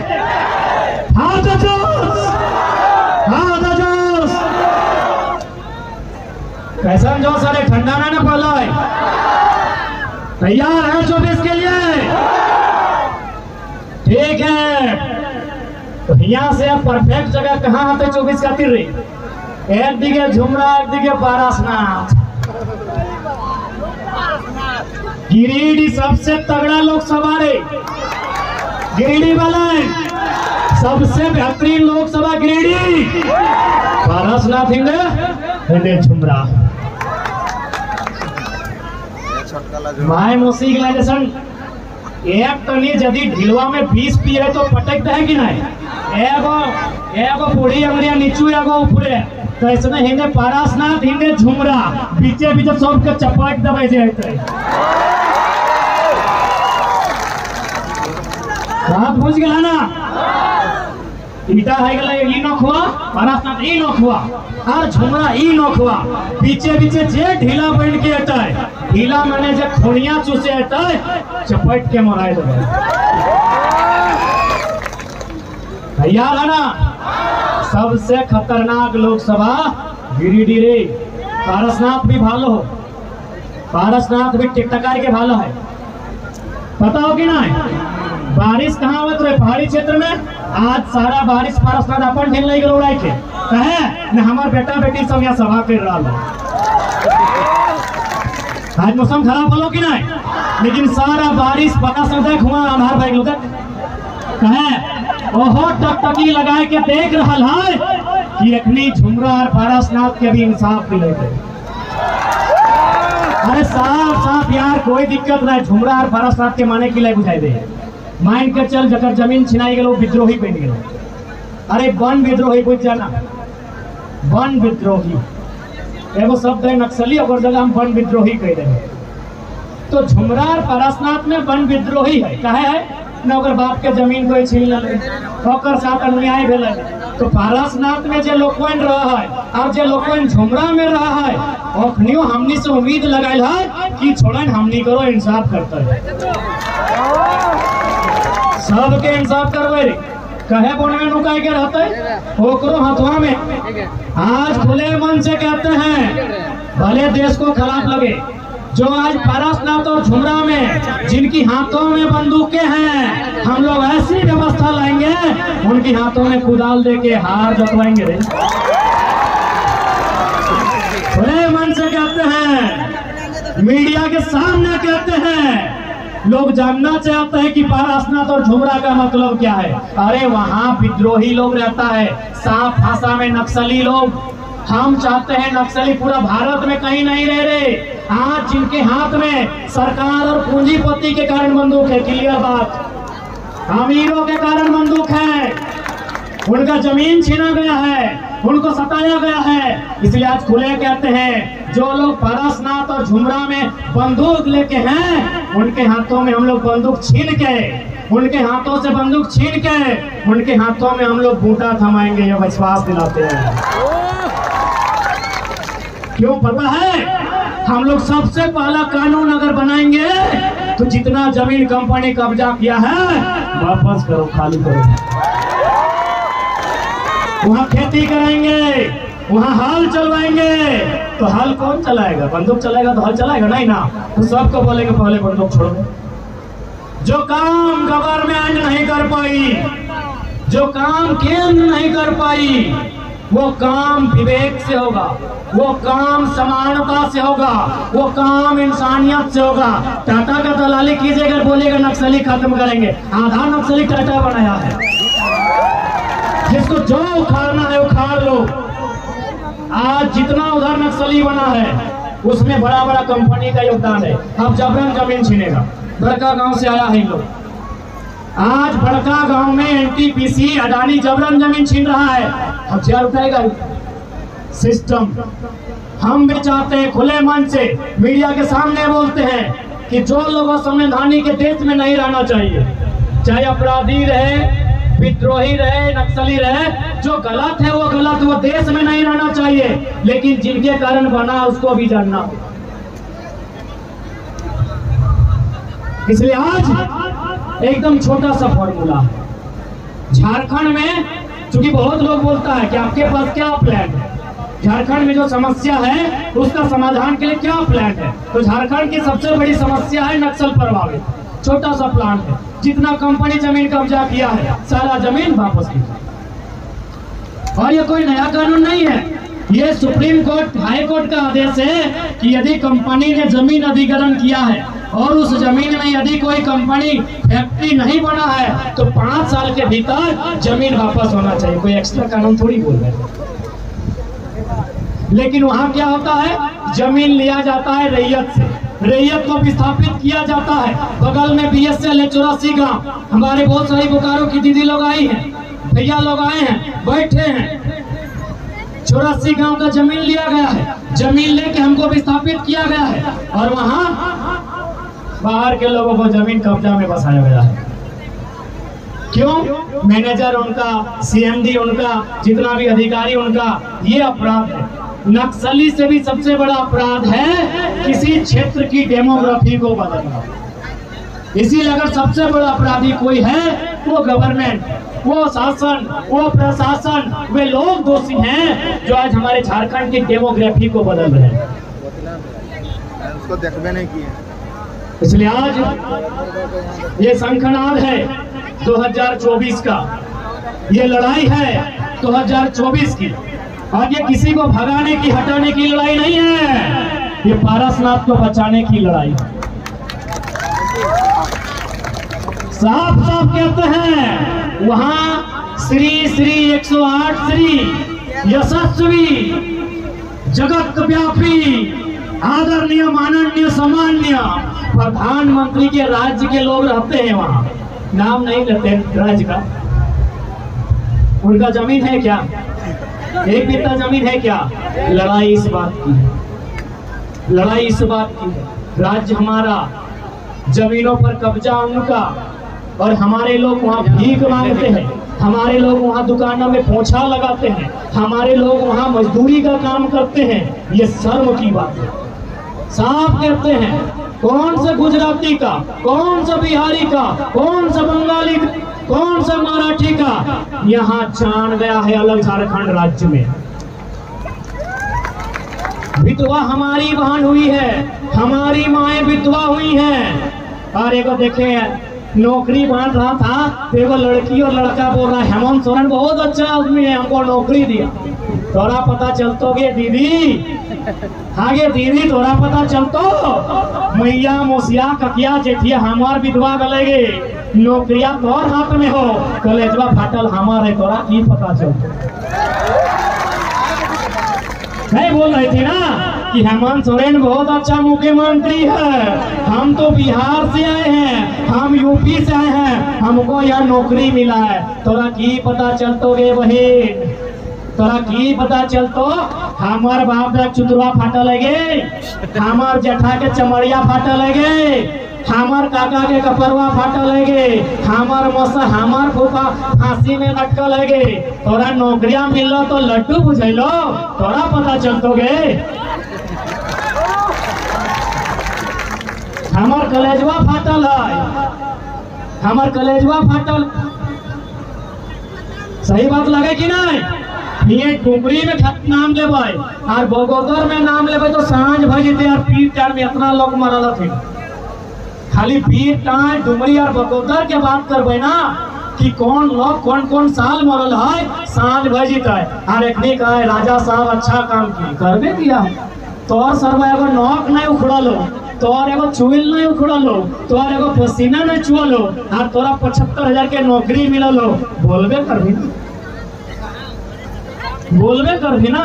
S1: हाथ जोश, हाथ जोश। कैसा जोश? अरे ठंडा ना पड़ा है। तैयार है 24 के लिए? ठीक है, तो यहाँ से अब परफेक्ट जगह कहाँ आते 24 का तीर? एक दिखे झुमरा, एक दिखे पारसनाथ। गिरिडीह सबसे तगड़ा लोकसभा रे, गिरिडीह वाला सबसे बेहतरीन लोकसभा गिरिडीह। पारसनाथ हिंदे झुमरा माय मोसी ग्लाइजेशन। एक तनी यदि ढिलवा में 20 पिए तो पटक दे कि नहीं? एगो बूढ़ी अंगरिया नीचू एगो ऊपरे, तो इसने हिंदे पारसनाथ हिंदे झुमरा बीचे बीचे सबके चपट दबे जाते। बात बुझ गया ना? ईटा है गला ई नोखवा, पारसनाथ ई नोखवा और झुमरा ई नोखवा। बीचे बीचे जे ढीला बन के अटय, ढीला माने जे खोनिया चूसे अटय, चपट के मराए देबे। तैयार है ना? सबसे खतरनाक लोकसभा गिरिडीह रे। पारसनाथ भी भालो हो, पारसनाथ भी टिकटकार के भालो है। पता हो कि नहीं? बारिश कहाँ होत रहे? पहाड़ी क्षेत्र में। आज सारा बारिश पारसनाथ अपन ढील नहीं उड़ाई के कहे न हमार बेटा बेटी सब यहाँ सभा कर रहा है। आज मौसम खराब होलो कि नहीं? लेकिन सारा बारिश पारसनाथ देख हुआ आधार भाई लोग कहे ओहो टकटकी लगाए के देख रहा है कि अखनी झुमरा और पारसनाथ के भी इंसाफ मिले। अरे साफ साफ यार कोई दिक्कत नहीं, झुमरा और पारसनाथ के माने के लिए बुझाई दे। मान के चल जकर जमीन छिनाई गलो विद्रोही बन गए। अरे वन विद्रोही बुझ जाना, वन विद्रोही एगो शब्द है नक्सली, और जगह हम वन विद्रोही कह रहे हैं। तो झुमरा और पारसनाथ में वन विद्रोही है कहे है न ओकर बाप के जमीन कोई छीन ले, ओकर साथ अन्याय भेले। तो पारसनाथ में जे लोकवन रहा है और जे लोकवन झुमरा में रहा है, ओखनियो हमनी से उम्मीद लगाइल है कि छोड़न हमनी करो इंसाफ करता है। सबके इंसाफ करवे कहे बोने में नुकाई के रहते ओकरो हथवा में। आज खुले मन से कहते हैं, भले देश को खराब लगे, जो आज पारसनाथ और झुमरा में जिनकी हाथों में बंदूकें हैं, हम लोग ऐसी व्यवस्था लाएंगे उनकी हाथों में कुदाल दे के हार जतवाएंगे। खुले मन से कहते हैं, मीडिया के सामने कहते हैं। लोग जानना चाहते हैं कि पारसनाथ और झुमरा का मतलब क्या है। अरे वहाँ विद्रोही लोग रहता है, साफ भाषा में नक्सली लोग। हम चाहते हैं नक्सली पूरा भारत में कहीं नहीं रह रहे। आज जिनके हाथ में सरकार और पूंजीपति के कारण बंदूक है, क्लियर बात, अमीरों के कारण बंदूक है, उनका जमीन छीना गया है, उनको सताया गया है। इसलिए आज खुले कहते हैं, जो लोग पारसनाथ और झुमरा में बंदूक लेके हैं, उनके हाथों में हम लोग बंदूक छीन के, उनके हाथों से बंदूक छीन के उनके हाथों में हम लोग बूटा थमाएंगे, ये विश्वास दिलाते हैं। क्यों पता है? हम लोग सबसे पहला कानून अगर बनाएंगे तो जितना जमीन कंपनी कब्जा किया है वापस करो, खाली करो। वहाँ खेती कराएंगे, वहाँ हल चलवाएंगे। तो हल कौन चलाएगा? बंदूक चलाएगा तो हल चलाएगा नहीं ना। तो सबको बोलेंगे पहले बंदूक छोड़ो। जो काम गवर्नमेंट नहीं कर पाई, जो काम केंद्र नहीं कर पाई, वो काम विवेक से होगा, वो काम समानता से होगा, वो काम इंसानियत से होगा। टाटा का दलाली कीजिएगा, बोलेगा नक्सली खत्म करेंगे। आधा नक्सली टाटा बनाया है, जिसको जो उखाड़ना है उखाड़ लो। आज जितना उधर नक्सली बना है उसमें बड़ा बड़ा कंपनी का योगदान है। अब जबरन जमीन छीनेगा। बड़का गांव से आया है लोग, आज बड़का गांव में एनटीपीसी अडानी जबरन जमीन छीन रहा है। हथियार उठाएगा सिस्टम। हम भी चाहते हैं खुले मन से मीडिया के सामने बोलते हैं कि जो लोग संवैधानिक के देश में नहीं रहना चाहिए, चाहे अपराधी रहे, विद्रोही रहे, नक्सली रहे, जो गलत है वो गलत, वो देश में नहीं रहना चाहिए। लेकिन जिनके कारण बना उसको भी जानना हो। इसलिए आज एकदम छोटा सा फॉर्मूला है। झारखंड में चूंकि बहुत लोग बोलता है कि आपके पास क्या प्लान है, झारखंड में जो समस्या है उसका समाधान के लिए क्या प्लान है, तो झारखंड की सबसे बड़ी समस्या है नक्सल प्रभावित। छोटा सा प्लान है, जितना कंपनी जमीन कब्जा किया है सारा जमीन वापस कीजिए। और ये कोई नया कानून नहीं है, ये सुप्रीम कोर्ट हाई कोर्ट का आदेश है कि यदि कंपनी ने जमीन अधिग्रहण किया है और उस जमीन में यदि कोई कंपनी फैक्ट्री नहीं बना है तो 5 साल के भीतर जमीन वापस होना चाहिए। कोई एक्स्ट्रा कानून थोड़ी बोल रहे हैं। लेकिन वहां क्या होता है, जमीन लिया जाता है रैयत से, रैयत को विस्थापित किया जाता है। बगल में BSL है 84 गांव, हमारे बहुत सारी बोकारो की दीदी लोग आई हैं, भैया लोग आए हैं, बैठे हैं। 84 गांव का जमीन लिया गया है, जमीन लेके हमको विस्थापित किया गया है और वहां बाहर के लोगों को जमीन कब्जा में बसाया गया है। क्यों? मैनेजर उनका, CMD उनका, जितना भी अधिकारी उनका, ये अपराध है। नक्सली से भी सबसे बड़ा अपराध है किसी क्षेत्र की डेमोग्राफी को बदलना। इसीलिए अगर सबसे बड़ा अपराधी कोई है वो गवर्नमेंट, वो शासन, वो प्रशासन, वे लोग दोषी हैं जो आज हमारे झारखंड की डेमोग्राफी को बदल रहे हैं।
S2: उसको देखबे नहीं किए।
S1: इसलिए आज ये शंखनाद है 2024 का, ये लड़ाई है 2024 की। और ये किसी को भगाने की, हटाने की लड़ाई नहीं है, ये पारसनाथ को बचाने की लड़ाई है। साफ साफ कहते हैं वहां श्री श्री 108 श्री यशस्वी जगत व्यापी आदरणीय माननीय सम्मान्य प्रधानमंत्री के राज्य के लोग रहते हैं। वहां नाम नहीं लेते राज्य का, उनका जमीन है क्या? एक बित्ता जमीन है क्या? लड़ाई इस बात की है, लड़ाई इस बात की है। राज्य हमारा, जमीनों पर कब्जा उनका, और हमारे लोग वहाँ भीख मांगते हैं, हमारे लोग वहाँ दुकानों में पोछा लगाते हैं, हमारे लोग वहाँ मजदूरी का काम करते हैं। ये शर्म की बात है। साफ कहते हैं, कौन सा गुजराती का, कौन सा बिहारी का, कौन सा बंगाली, कौन सा मराठी का यहाँ जान गया है अलग झारखंड राज्य में। विधवा हमारी बहन हुई है, हमारी माएँ विधवा हुई हैं। और एक देखे नौकरी बांट रहा था, देखो लड़की और लड़का बोल रहा है हेमंत सोरेन बहुत अच्छा आदमी है, हमको नौकरी दिया। थोड़ा पता चलतोगे दीदी, आगे दीदी थोड़ा पता चलतो, मैया मोसिया ककिया जेठिया हमार विधवा गलेगे, नौकरिया तोर हाथ में हो, कलेजवा फाटल हमार है, तोरा की पता चलतो। नहीं बोल रही थी ना कि हेमंत सोरेन बहुत अच्छा मुख्यमंत्री है, हम तो बिहार से आए हैं, हम यूपी से आए हैं, हमको यहाँ नौकरी मिला है। तोरा की पता चलतोगे बहन, तोरा की पता चलतो, हमार बाप का चुतवा फाटा लगे, हमार जेठा के चमड़िया फाटा लगे, हमार काका के कपरवा फाटा लगे, हमार मौसा, हमार फूफा फांसी में लटका लगे। तोरा नौकरिया मिल तो लड्डू बुझेलो, तोरा पता चलतोगे। हमार कलेजवा फाटल है, हमार कलेजवा फाटल। सही बात लगे कि नहीं? ये डुमरी में नाम लेबै और बगोदर में नाम लेबै तो सांझ भजते और पीर टार में इतना लोग मरल थे। खाली पीर टार, डुमरी और बगोदर के बात करबै ना कि कौन लोग कौन कौन साल मरल है, सांझ भजते और एखनी कहे राजा साहब अच्छा काम किए, करबे किया। तोर सर्व एगो नौक नहीं उखड़लो, तोर एगो चुइल नहीं उखड़लो, तोर एगो पसीना नहीं चुअलो और तोरा 75,000 के नौकरी मिललो, बोलबे करबी ना, बोलबे कर भी ना।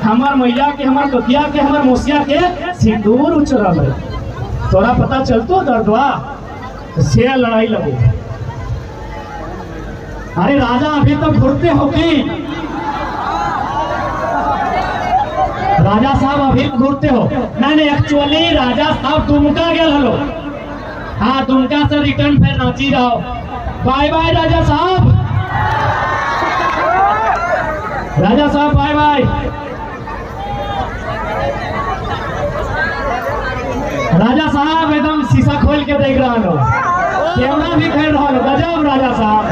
S1: हमार मैया के, हमार कथिया के, हमार मोसिया के सिंदूर उचरल है, तोरा पता चलतो दर्दवा से लड़ाई लगो। अरे राजा अभी तक घूरते हो कि राजा साहब अभी घूरते हो? नहीं, एक्चुअली राजा साहब दुमका गए हलो, हाँ दुमका से रिटर्न फिर रांची जाओ। बाय बाय राजा साहब, राजा साहब बाय बाय। राजा साहब एकदम शीशा खोल के देख रहा हो। कैमरा भी खेल रहा है। गजब राजा साहब।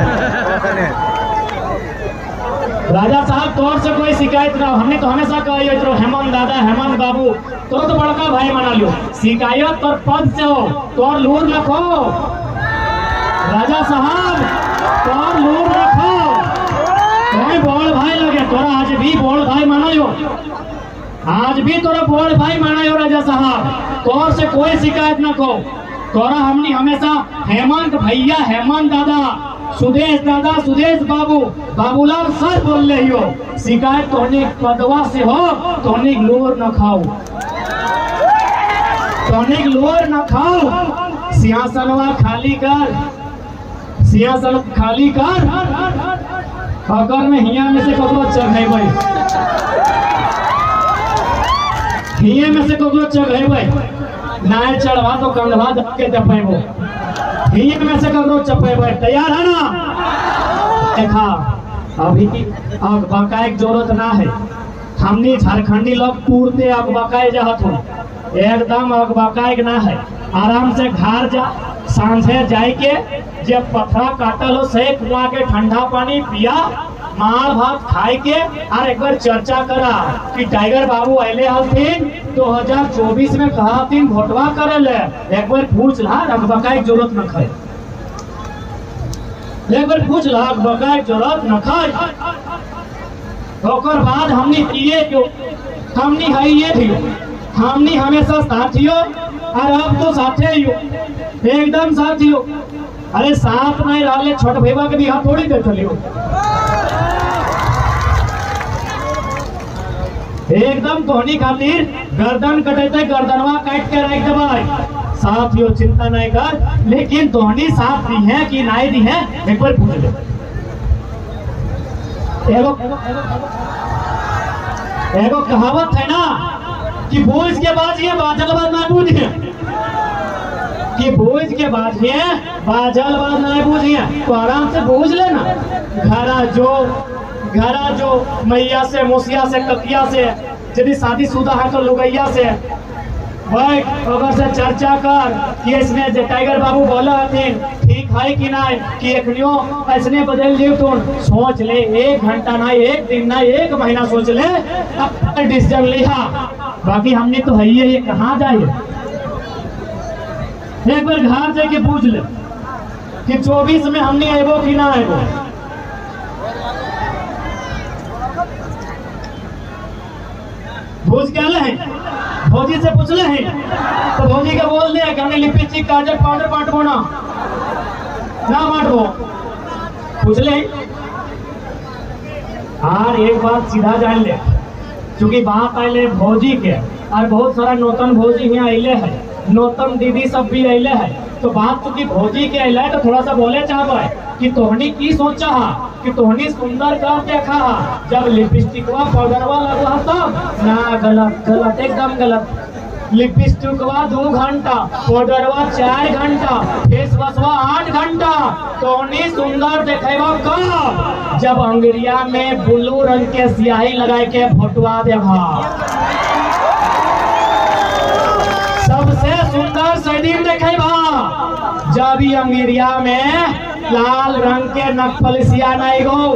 S1: राजा साहब तोर से कोई शिकायत ना, हमने तो हमेशा कही तो हेमंत दादा हेमंत बाबू तो बड़का भाई माना लियो, शिकायत तोर पद से हो, तोर लूर रखो राजा साहब, तोर लूर रखो, कोई बोल भाई लगे तोरा आज भी बोल भाई माना लियो, आज भी तोरा बोल भाई माना लियो राजा साहब, तोर से कोई शिकायत ना को, तोरा हमने हमेशा हेमंत भैया हेमंत दादा सुदेश दादा सुदेश बाबू बाबूलाल सर बोल रही हो, शिकायत तोहनी पदवा से हो, तोहनी लोर न खाओ, तोहनी लोर न खाओ, सिंहासनवा खाली कर, सिंहासन खाली कर, अगर में हिया में से ककरो चढ़ेबै, हिया में से ककरो चढ़ेबै, ना चढ़वा तो कंधवा दब के चपेबो, हिया में से ककरो चपेबै, तैयार है ना? देखा अभी अब बकाए की जरूरत ना है, हमने झारखंडी लोग टूरते अब बकाए जात हो, एकदम अब बकाए ना है, आराम से घर जा, सांझे जाए के जब पथरा काटल हो से कुआ के ठंडा पानी पिया, मार भात खाए के और एक बार चर्चा करा कि टाइगर बाबू अले हथिन 2024 में कहा थी भोटवा करे ले, एक बार पूछ ला रखबका की जरूरत न खाए, एक बार पूछ ला रखबका की जरूरत न खाए, ओकर बाद हमने किए क्यों, हमने है ये थी, हमने हमेशा साथियों और अब तो साथे ही हो, एकदम साथियों, अरे साथ नहीं रहा छोट भैया के भी हाथ थोड़ी दे चलियो, एकदम तोहनी खातिर गर्दन कटेते गर्दनवा काट के रख दबाई, साथियों चिंता नहीं कर, लेकिन तोहनी साथ दी है कि नहीं दी है एक बार पूछ ले, एगो कहावत है ना कि भूज के बाद ये बाजल बाद ना बूझिए, कि भूज के बाद ये बाजल बाद ना बूझिए, तो आराम से बूझ लेना, घरा जो मैया से मुसिया से कतिया से यदि शादीशुदा है तो लुगैया से भाई अगर से चर्चा कर कि इसने टाइगर बाबू बोला हथिन ठीक है कि नहीं, कि एखनियो ऐसने बदल लियो, तो सोच ले, 1 घंटा ना, 1 दिन ना, 1 महीना सोच ले, अब डिसीजन लिया, बाकी हमने तो है ये कहाँ जाए, एक बार घर जाके पूछ ले कि 24 में हमने आएबो कि ना आएबो, भूज क्या है भौजी से पूछ ले हैं, तो भौजी का बोल दिया कि हमने लिपस्टिक काजल पाउडर बांटबो ना बांटबो, पूछ ले। और एक बात सीधा जान ले, क्योंकि बात आये भौजी के और बहुत सारा नौतन भौजी यहाँ अले है, नौतन दीदी सब भी अले है, तो बात चूंकि भौजी के अले तो थोड़ा सा बोले चाहबे कि तोहनी की सोचा हा, कि तोहनी सुंदर कर देखा हा, जब लिपस्टिकवा पाउडरवा लगवा तब ना, गलत गलत एकदम गलत, लिपस्टिकवा 2 घंटा, पाउडरवा 4 घंटा, फेस वॉशवा 8 घंटा, तोहनी सुंदर देखेबा कब, जब अंगुरिया में ब्लू रंग के स्याही लगा के फोटवा देबा, सबसे सुंदर सैडिन देखेबा, जब ही अंगुरिया में लाल रंग के नखपलिसिया नहीं गो,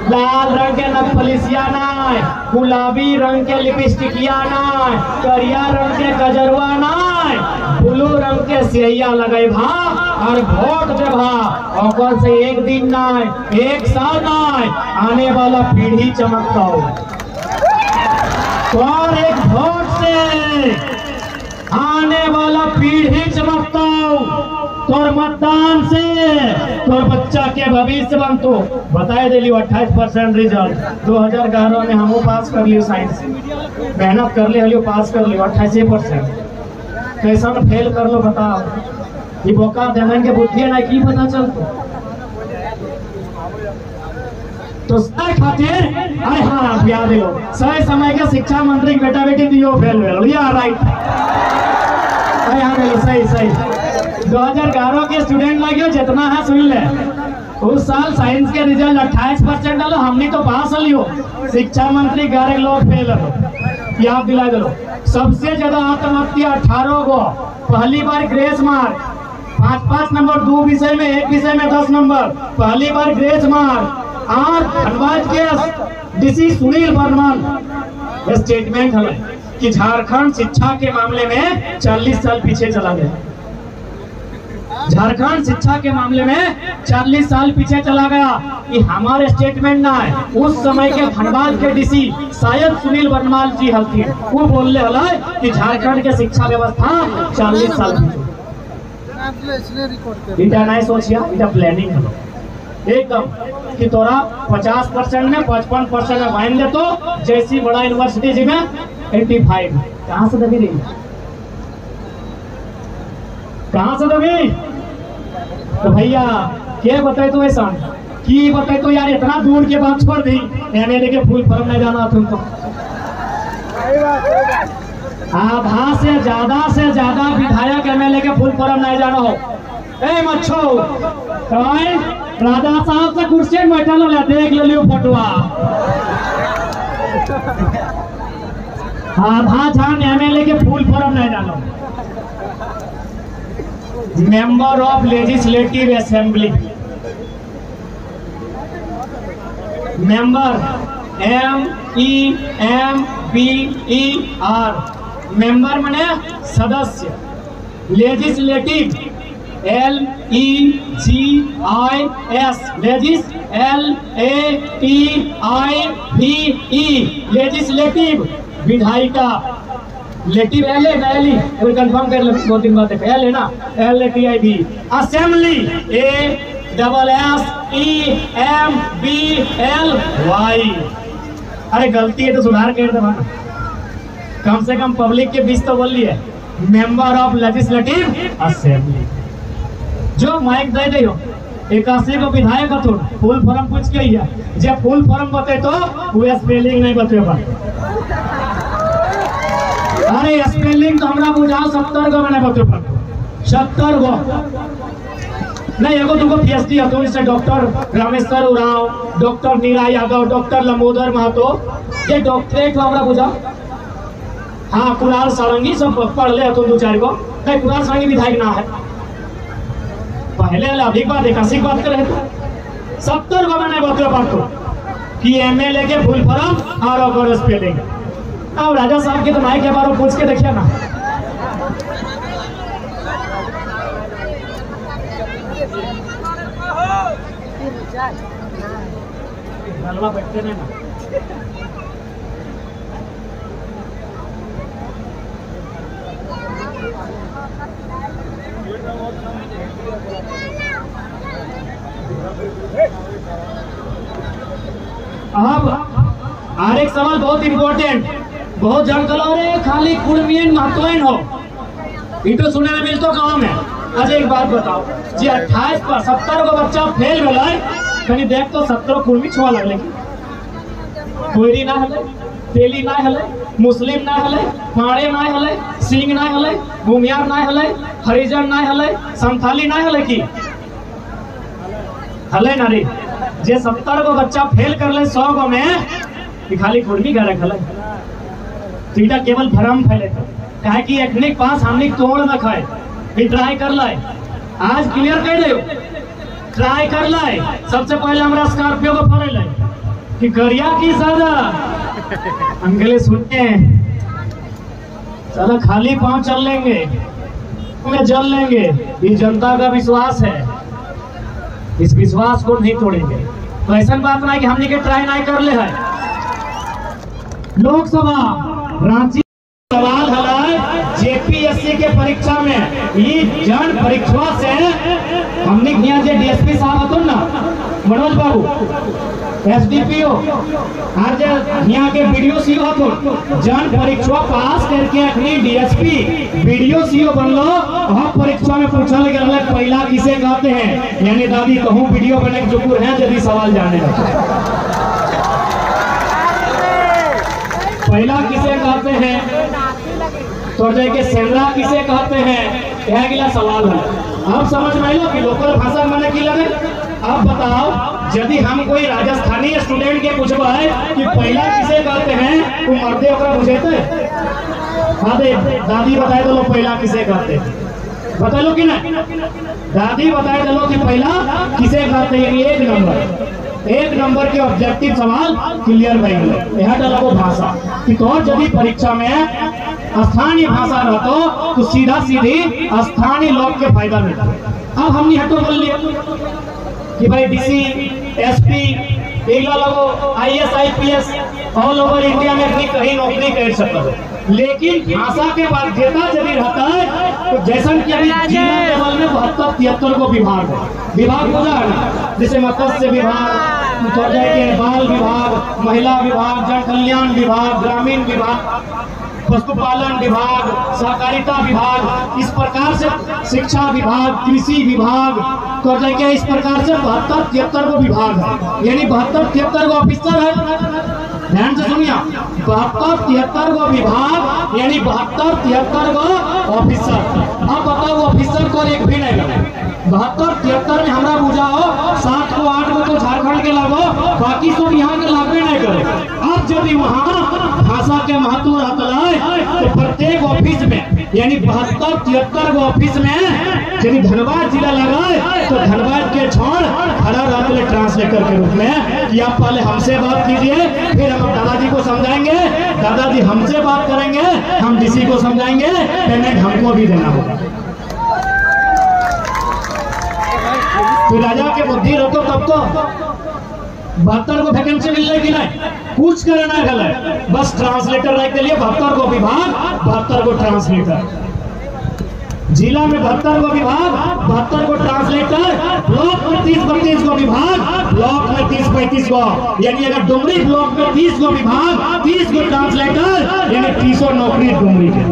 S1: लाल रंग के नखपलिसिया नहीं, गुलाबी रंग के लिपस्टिकिया नहीं, करिया रंग के गजरवा नहीं, ब्लू रंग के सिया लगे भा और वोट दे भा, और से 1 दिन नहीं 1 साल नहीं, आने वाला पीढ़ी चमकता हो, और एक वोट से आने वाला पीढ़ी चमकता हो, तोर मतदान से तोर बच्चा के भविष्य बनतो, बताए दिली 28% रिजल्ट 2011 में हमो पास कर लियो, साइंस मेहनत कर लियो, पास कर लियो 28%, कैसा फेल कर लो बताओ, ये बोका देने के बुद्धि ना की पता चलतो, तो सही खातिर अरे हाँ याद है, सही समय के शिक्षा मंत्री की बेटा बेटी दियो फेल या राइट, सही 2011 के स्टूडेंट लगे जितना है सुन ले, उस साल साइंस के रिजल्ट 28% डालो, हमने तो पास लियो, शिक्षा मंत्री 11 लोग फेल हो, याद दिला दो, सबसे ज्यादा आत्महत्या 18 गो, पहली बार ग्रेस मार्क 5 नंबर, 2 विषय में, 1 विषय में 10 नंबर। पहली बार ग्रेस मार्क और धनबाद के डीसी सुनील बर्मन स्टेटमेंट है कि झारखंड शिक्षा के मामले में 40 साल पीछे चला गया। झारखंड शिक्षा के मामले में 40 साल पीछे चला गया। ये हमारे स्टेटमेंट ना है, उस समय के धनबाद के डीसी शायद सुनील वर्मा जी हल्की वो बोलने वाला है कि झारखंड के शिक्षा व्यवस्था 40 साल इटा नहीं सोचिया, इटा प्लानिंग है एकदम कि तोरा 50% में 55% में वाइन दे तो जैसी बड़ा यूनिवर्सिटी जी में 85 कहाँ से दबी रही, कहाँ से दबी? तो भैया क्या बताए तो ऐसा कि बताए तो यार इतना दूर के बात छोड़ दी, एमएलए के फुल फॉर्म नहीं जाना तुमको। आधा से ज्यादा विधायक एमएलए के फुल फॉर्म नहीं जाना हो। ए मच्छो राजा साहब से कुर्सी में बैठा लो, देख ले लियो फोटोआ। आधा जान एमएलए के फुल फॉर्म नहीं जानो। Member of legislative assembly, member MEMBER, member माने सदस्य, लेजिस्लेटिव LEGIS, लेजिस LATIVE, लेजिस्लेटिव विधायिका, लेटिव एल है ना, एल कोई कंफर्म कर ले, 2-3 बात है, एल है ना, LATIV, असेंबली ASSEMBLY। अरे गलती है तो सुधार कर दे, कम से कम पब्लिक के बीच तो बोल लिए मेंबर ऑफ लेजिस्लेटिव असेंबली। जो माइक दे दे 81 को विधायक हथुन फुल फॉर्म पूछ के हिया, जब फुल फॉर्म बते तो वो स्पेलिंग नहीं बते बा। अरे स्पेलिंग तो हमरा बुझाओ 70 गो मैंने बते पर 70 गो नहीं, एगो दुगो PhD हथुन, जैसे doctor Rameshwar Oraon, doctor Neera Yadav, doctor Lambodar Mahato, ये डॉक्टरेट हमरा बुझाओ। हाँ कुणाल सारंगी सब पढ़ ले हथुन 2-4 गो, नहीं कुणाल सारंगी विधायक ना है, पहले अधिक बात 81 बात करे तो 70 गो मैंने बते पढ़तो कि एमएलए के फुल फॉर्म और ओकर स्पेलिंग। अब राजा साहब के तो माइक के बारे में पूछ के देखिए ना। बैठते नहीं ना, अब और एक सवाल बहुत इंपॉर्टेंट, बहुत जानकार खाली कुर्मियन महत्वहीन हो, ये तो सुनने में मिलतो गाँव में। अच्छा एक बात बताओ जी, 28 पर 70 को बच्चा फेल भेल, कहीं देख तो 70 कुर्मी छुआ लगले, कोयरी ना हले, तेली ना हले, मुस्लिम ना हले, पाड़े ना हले, सिंह ना हले, भूमियार ना हले, हरिजन ना हले, संथाली ना हले की हले ना रे। जे 70 को बच्चा फेल कर ले 100 गो में खाली कुर्मी का रखल, तो केवल भ्रम फैले थे, कहे कि एखनिक पास हमने तोड़ न खाए, फिर ट्राई कर लाए, आज क्लियर कर दे, ट्राई कर लाए। सबसे पहले हमारा स्कॉर्पियो को फरे लाए कि गरिया की सादा अंगले सुनते हैं, चलो खाली पांव चल लेंगे, में जल लेंगे, ये जनता का विश्वास है, इस विश्वास को नहीं तोड़ेंगे। तो ऐसा बात ना कि हमने के ट्राई नहीं कर ले है। लोकसभा रांची सवाल है जेपीएससी के परीक्षा में, ये जन परीक्षा से हमने यहाँ जे डीएसपी साहब हतुन ना मनोज बाबू, एसडीपीओ आज यहाँ के वीडियो सीओ हतुन, जन परीक्षा पास करके अपनी डीएसपी वीडियो सीओ बनलो। हम परीक्षा में पूछल गया पहला किसे कहते हैं, यानी दादी कहूँ वीडियो बने के जुकुर है यदि सवाल जाने लगे, पहला किसे कहते हैं, तो के सेंद्रा किसे कहते हैं, यह अगला सवाल है। अब समझ में लो कि लोकल भाषा मैंने की लगे। अब बताओ यदि हम कोई राजस्थानी स्टूडेंट के पूछबा है कि पहला किसे कहते हैं, तो मर्दे ओकरा बुझेते, हाँ दे दादी बताए तो लोग पहला किसे कहते हैं, बता लो कि ना दादी बताए चलो कि पहला किसे करते हैं एक नंबर के ऑब्जेक्टिव सवाल क्लियर करेंगे यह डालो भाषा कि तो यदि परीक्षा में स्थानीय भाषा रहतो तो सीधा सीधी स्थानीय लोग के फायदा मिलता। अब हमने हटो बोल लिया कि भाई डीसी एसपी लोगों IAS IPS all over India में भी कहीं नौकरी कर सकता है, लेकिन भाषा के बाध्यता यदि रहता है तो जैसा कि अभी जिला लेवल में 72-73 को विभाग होता है ना, जैसे मत्स्य विभाग, बाल विभाग, महिला विभाग, जन कल्याण विभाग, ग्रामीण विभाग, पशुपालन विभाग, सहकारिता विभाग, इस प्रकार से शिक्षा विभाग, कृषि विभाग, तो इस प्रकार से 72-73 को विभाग है, यानी 72-73 को ऑफिसर है। ध्यान से सुनिए 72-73 को विभाग यानी 72-73 को ऑफिसर। अब बताओ ऑफिसर को एक भी नहीं लगे 72-73 में हमारा बुझाओ 7 को 8 को तो झारखंड के लागो, बाकी सब यहाँ के लागू नहीं करे। अब यदि वहाँ भाषा के महत्व रहता है तो प्रत्येक ऑफिस में यानी 72-73 को ऑफिस में यदि धनबाद जिला लगाए तो धनबाद के छोड़ खड़ा रहते ट्रांसलेटर के रूप में कि आप पहले हमसे बात कीजिए, फिर हम दादाजी को समझाएंगे, दादाजी हमसे बात करेंगे, हम डीसी को समझाएंगे, पेमेंट हमको भी देना होगा। तो राजा के बुद्धि रखो तब तो 72 को वैकेंसी मिल रही कि नहीं, कुछ करना गलत, बस ट्रांसलेटर रख के लिए 72 को विभाग 72 को ट्रांसलेटर, जिला में 72 को विभाग 72 को ट्रांसलेटर, ब्लॉक में 30-32 को विभाग, ब्लॉक में 30-35 को, यानी अगर डुमरी ब्लॉक में 30 को विभाग 30 को ट्रांसलेटर, यानी 300 नौकरी डुमरी के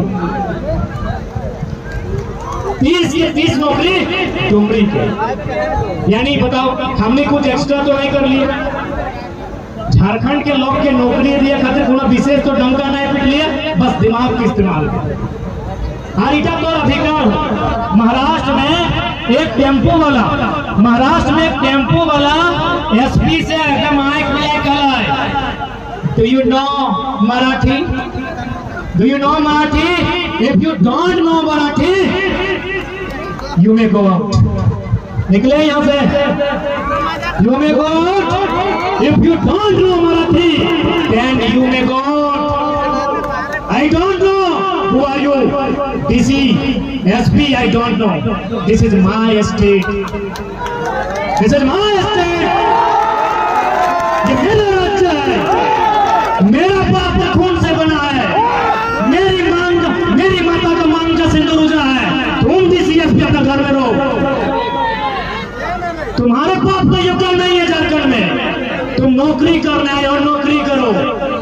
S1: 30 नौकरी डुमरी के। यानी बताओ हमने कुछ एक्स्ट्रा तो नहीं कर लिया, झारखंड के लोग के नौकरी दिए खातिर थोड़ा विशेष तो डंका नहीं पिट लिए, बस दिमाग के इस्तेमाल हरिटा तो अधिकार हो। महाराष्ट्र में एक टेम्पो वाला एसपी से माइक में कहा है, do you know Marathi? Do you know Marathi? If you don't know Marathi you may go out. निकले यहाँ से, you may go out. If you don't know Marathi then you may go out. I don't know who are you? DC, SP, I don't know. This is my state. This is my state. ये मेरा राज्य है, मेरा बाप का खून से बना है, मेरी माता का मांग का सिंदूर उजा है। तुम DC SP अपना घर में रहो, तुम्हारे बाप का योगदान नहीं है झारखंड में, तुम नौकरी करना है और नौकरी करो,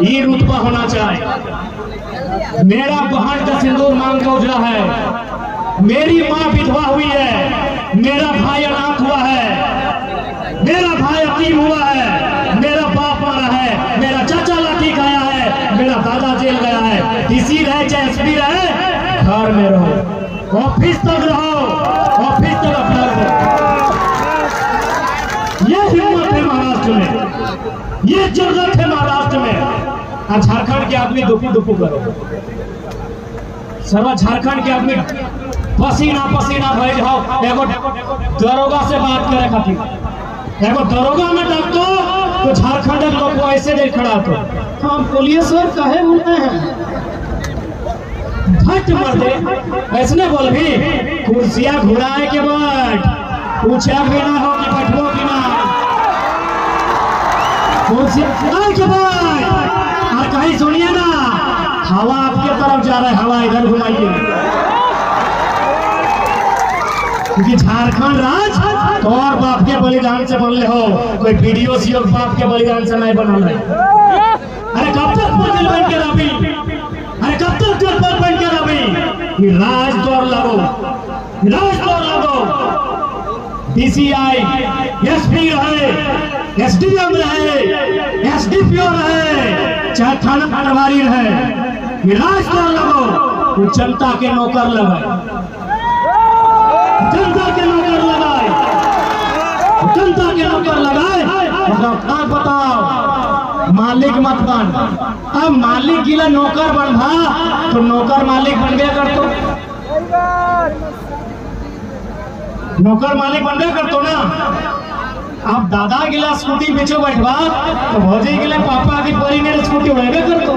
S1: ये रुतबा होना चाहिए। मेरा बहन का सिंदूर मांग का उजला है, मेरी माँ विधवा हुई है, मेरा भाई अनाथ हुआ है, मेरा भाई यतीम हुआ है, मेरा बाप मरा है, मेरा चाचा लाठी खाया है, मेरा दादा जेल गया है। डीसी रहे चाहे एसपी रहे, घर में रहो, ऑफिस तक रहो, ऑफिस तक अपना रहो। ये हिम्मत है महाराष्ट्र में, ये जरूरत है महाराष्ट्र में। और झारखंड के आदमी दुपू करो, सर्व झारखंड के आदमी पसीना भर जाओ, एगो दरोगा से बात करे खातिर, एगो दरोगा में डाकतो तो झारखंड के लोग को ऐसे देख खड़ा तो हम बोलिए सर कहे बोलते हैं, घट मर दे ऐसने बोल भी कुर्सियां घुराए के बैठ, पूछा भी ना हो कि बैठो कि ना, कुर्सियां घुराए के बैठ। और कहीं सुनिए ना, हवा आपके तरफ जा रहा है, हवा इधर घुमाइए, क्योंकि झारखंड राज तो और बाप के बलिदान से बनले हो, कोई वीडियो सीओ बाप के बलिदान से नहीं बना रहे। अरे कब तक बदल बन के रवि, अरे कब तक गड़बड़ बन के रवि, राज दौर लगो, DCI SP रहे, SDM रहे, SDPO रहे, चाहे थाना प्रभारी रहे, राज दौर लगो, जनता के नौकर लगाए, जनता के नौकर लगाए। बताओ मालिक मत बन, अब मालिक गिला नौकर बन भा तो नौकर मालिक बन गया कर तो नौकर मालिक बनबे करतो ना। अब दादा गिला स्कूटी बेचो बैठवा तो भौजी गिला पापा की परी मेरे स्कूटी उड़ेबे करतो।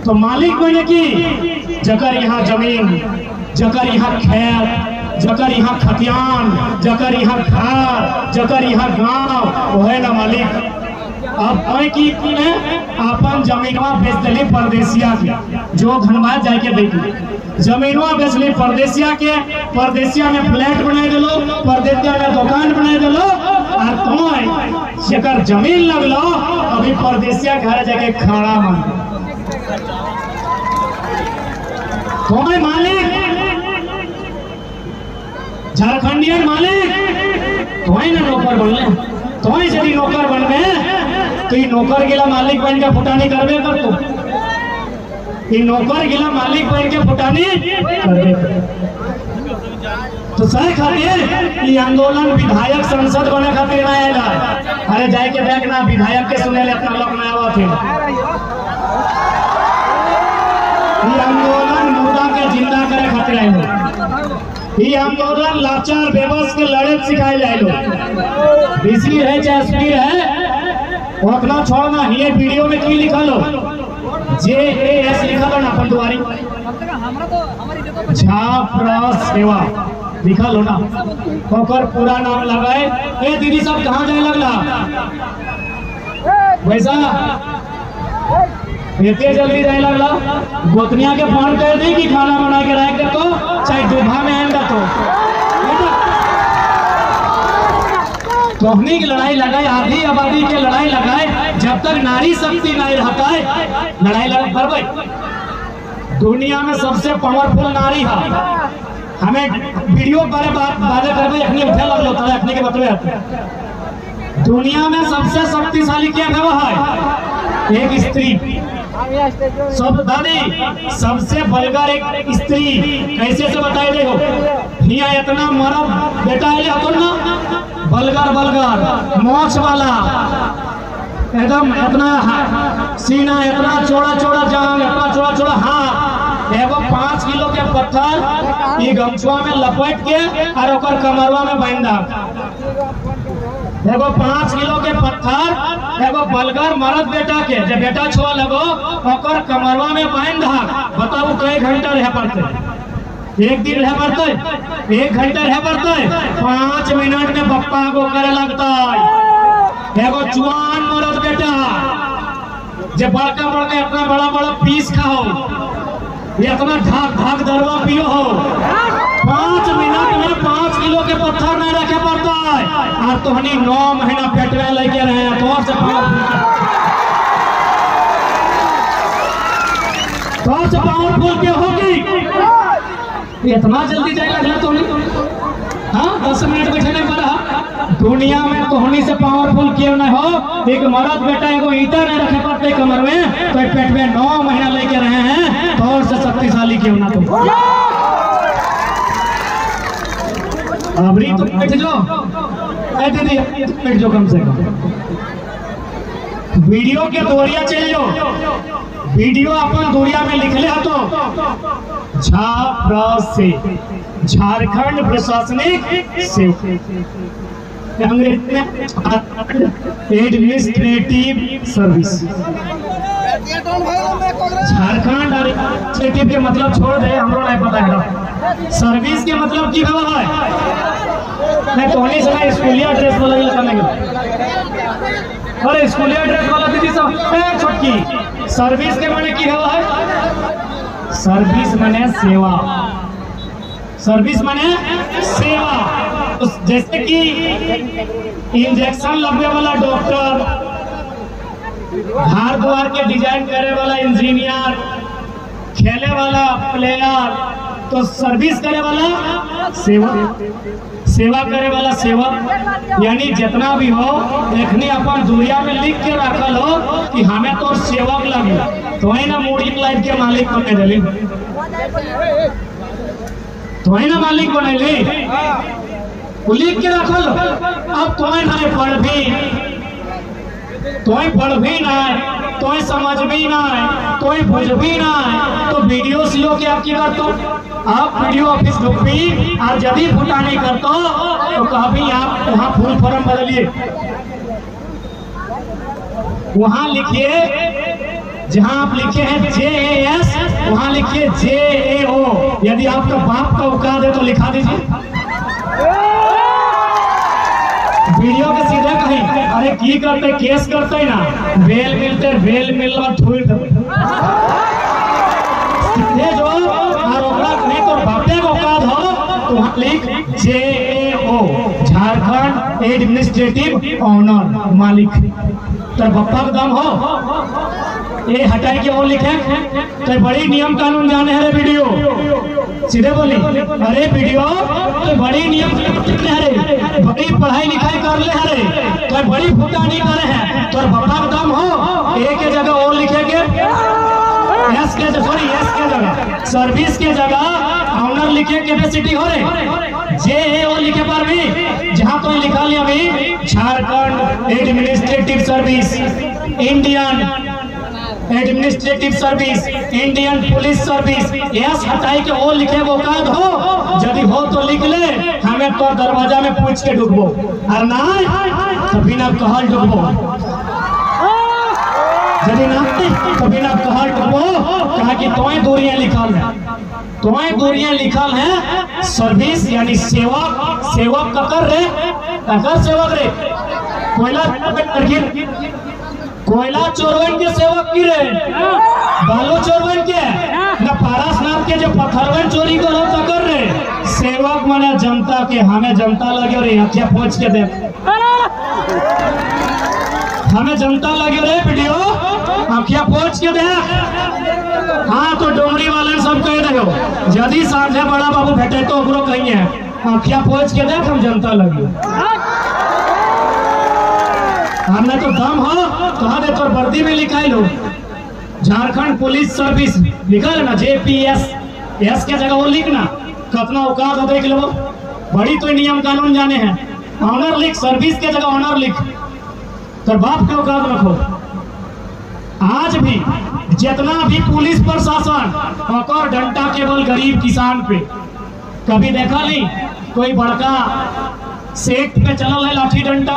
S1: तो मालिक बने की जकर यहाँ जमीन, जकर यहाँ खेत, जकर यहाँ खतियान, जकर यहाँ घर, जकर यहाँ गांव, वो है ना मालिक। अब की अपन जमीनवा बेच दिली परदेसिया के, जो धनबाद जाके देखी जमीनवा बेच ली परदेसिया के। परदेसिया में फ्लैट बना दिलो, परदेसिया में दुकान बना दिलो, और तुम जेकर जमीन लगलो अभी परदेसिया घर जाके खाना मन तुम्हें मालिक, झारखंडियन मालिक तुम्हें ना नौकर बनले। तुम्हें यदि नौकर बनबे तो ये नौकर गिला मालिक बन के फुटानी करबे कर तू। ये नौकर गिला मालिक बन के फुटानी करबे तो सही खातिर ये आंदोलन विधायक संसद बने खातिर ना आएगा। अरे जाए के देख ना विधायक के सुने ले अपना लोग ना आवा थे। ये आंदोलन मुर्दा के जिंदा करे खातिर आए। ये आंदोलन लाचार बेबस के लड़े सिखाए जाए लो। बीसी है चाहे एसपी है उतना छोड़ना। ये वीडियो में की लिखा लो JAS लिखा लो ना अपन दुआरी छाप्रा सेवा लिखा लो ना। ओकर पूरा नाम लगाए। ए दीदी सब कहाँ जाए लगला वैसा इतने जल्दी जाए लगला। गोतनिया के फोन कर दी कि खाना बना के रख दे तो चाहे डूबा में आएगा तो अपनी की लड़ाई लगाए, आधी आबादी के लड़ाई लगाए। जब तक नारी शक्ति नहीं रहता है लड़ाई लड़ करबे। दुनिया में सबसे पावरफुल नारी है। हमें वीडियो बारे बातें करबे अखनी उठे लगलो तो अखनी के बतवे। दुनिया में सबसे शक्तिशाली क्या है? एक स्त्री। सब दादी सबसे बलगर एक स्त्री कैसे से बताए देखो। यहाँ इतना मरद बेटा है तो ना बलगर मोछ वाला एकदम इतना सीना, इतना चौड़ा चौड़ा जांग, इतना चौड़ा चौड़ा हाथ, एगो 5 किलो के पत्थर ये गमछुआ में लपेट के और ओकर कमरवा में बांधा। एगो 5 किलो के पत्थर एगो बलगर मरद बेटा के जब बेटा छुआ लगो ओकर कमरवा में बांधा। बताओ कई घंटा रह पड़ते? एक दिन रह पड़ते? 1 घंटा रह पड़ते? 5 मिनट में पप्पा को करे लगता है। एगो जुआन मरद बेटा जब बड़का बड़का इतना बड़ा बड़ा पीस खाओ, इतना ढाक ढाक दरवा पियो हो, 5 मिनट में 5 किलो के पत्थर नहीं रखे पड़ता है। और तुहनी 9 महीना पेट में लेके रहे हैं तो से पावरफुल क्या होगी? इतना जल्दी जाए लगना तो नहीं। हाँ 10 मिनट बैठे नहीं पड़ा। दुनिया में तोहनी से पावरफुल क्यों नहीं हो? एक मर्द बेटा एगो ईटा नहीं रखे पड़ते कमर में तो पेट में 9 महीना लेके रहे हैं तो और से शक्तिशाली क्यों ना तुम? अबरी तुम बैठ जाओ दीदी, बैठ जाओ कम से कम। वीडियो के दोरिया चल जाओ। वीडियो अपन दोरिया में लिख ले तो से झारखंड प्रशासनिक सेवा अंग्रेजी में एडमिनिस्ट्रेटिव सर्विस। झारखंड एडमिनिस्ट्रेटिव के मतलब छोड़ दे, हमरो नहीं पता है। सर्विस के मतलब की हवा है मैं तो नहीं सुना। स्कूलिया ड्रेस वाला ही लगाने अरे स्कूलिया ड्रेस वाला दीदी सब छोटकी। सर्विस के माने की हवा है? सर्विस माने सेवा। सर्विस माने सेवा। तो जैसे कि इंजेक्शन लगने वाला डॉक्टर, घर द्वार के डिजाइन करे वाला इंजीनियर, खेले वाला प्लेयर, तो सर्विस करे वाला सेवा, सेवा करे वाला सेवा। यानी जितना भी हो देखनी अपन दुनिया में लिख के रखल हो कि हमें तो सेवक लगे तो ही ना मॉडलिंग लाइफ के मालिक बने दिली, तो ही ना मालिक बने ली लिख के रखल। अब तुम्हें ना पढ़ भी ना तो समझ भी ना है, तो बुझ भी ना है, तो वीडियो सीओ के आप की करते आप वीडियो ऑफिस ढुकबी और यदि फुटा नहीं करते तो कभी आप वहाँ फुल फॉर्म बदलिए, वहाँ लिखिए जहाँ आप लिखे हैं JAS वहाँ लिखिए JAO। यदि आपका बाप का औकात है तो लिखा दीजिए। वीडियो के सीधे कहीं अरे की करते केस करते ना बेल मिलना थोड़ी सीधे जो और कहीं तो बापे का औकात हो तो वहाँ लिख JAO झारखंड एडमिनिस्ट्रेटिव ऑनर मालिक। तो बप्पा का दम हो ये हटाए के और लिखे तो बड़ी नियम कानून जाने है वीडियो सीधे बोली अरे वीडियो तो बड़ी नियम रे बड़ी पढ़ाई लिखाई कर ले हरे तो बड़ी फूटा नहीं करे हैं तो बप्पा का दम हो एक के जगह और लिखेंगे एस के जगह सर्विस के जगह ऑनर लिखे कैपेसिटी हो रहे JAO लिखे पर भी जहाँ तो लिखा लिया अभी Jharkhand administrative service Indian administrative service Indian police service yes हटाई के वो लिखे वो काद हो यदि हो तो लिख ले हमें तो दरवाजा में पूछ के ढुकबो और ना तो बिना कहल ढुकबो यदि ना तो बिना कहल ढुकबो कहा कि तोय दूरियां लिखल है तोय दूरियां लिखल है सर्विस यानी सेवक ककर रे ककर सेवक रे कोयला चोरवन के सेवक की रे बालू चोरवन के न पारस नाम के जो पत्थरवन चोरी को हो तो कर रे सेवक माने जनता के हमें जनता लगे रे आंखें पहुंच के दे हमें जनता लगे रे वीडियो आंखें पहुंच के दे। हाँ तो डोमरी वाले सब कह रहे हो यदि सामने बड़ा बाबू भेटे तो ओकरो कहीं है आंखें पहुंच के देख हम जनता लगे हमने तो दम हो कहा दे तो वर्दी में लिखा लो झारखंड पुलिस सर्विस लिखा है ना JPS एस के जगह वो लिखना कितना औकात हो देख लो बड़ी तो नियम कानून जाने हैं ऑनर लिख सर्विस के जगह ऑनर लिख तो बाप के औकात रखो। आज भी जितना भी पुलिस प्रशासन और डंडा केवल गरीब किसान पे कभी देखा नहीं कोई बड़का सेठ पे चलल है लाठी डंडा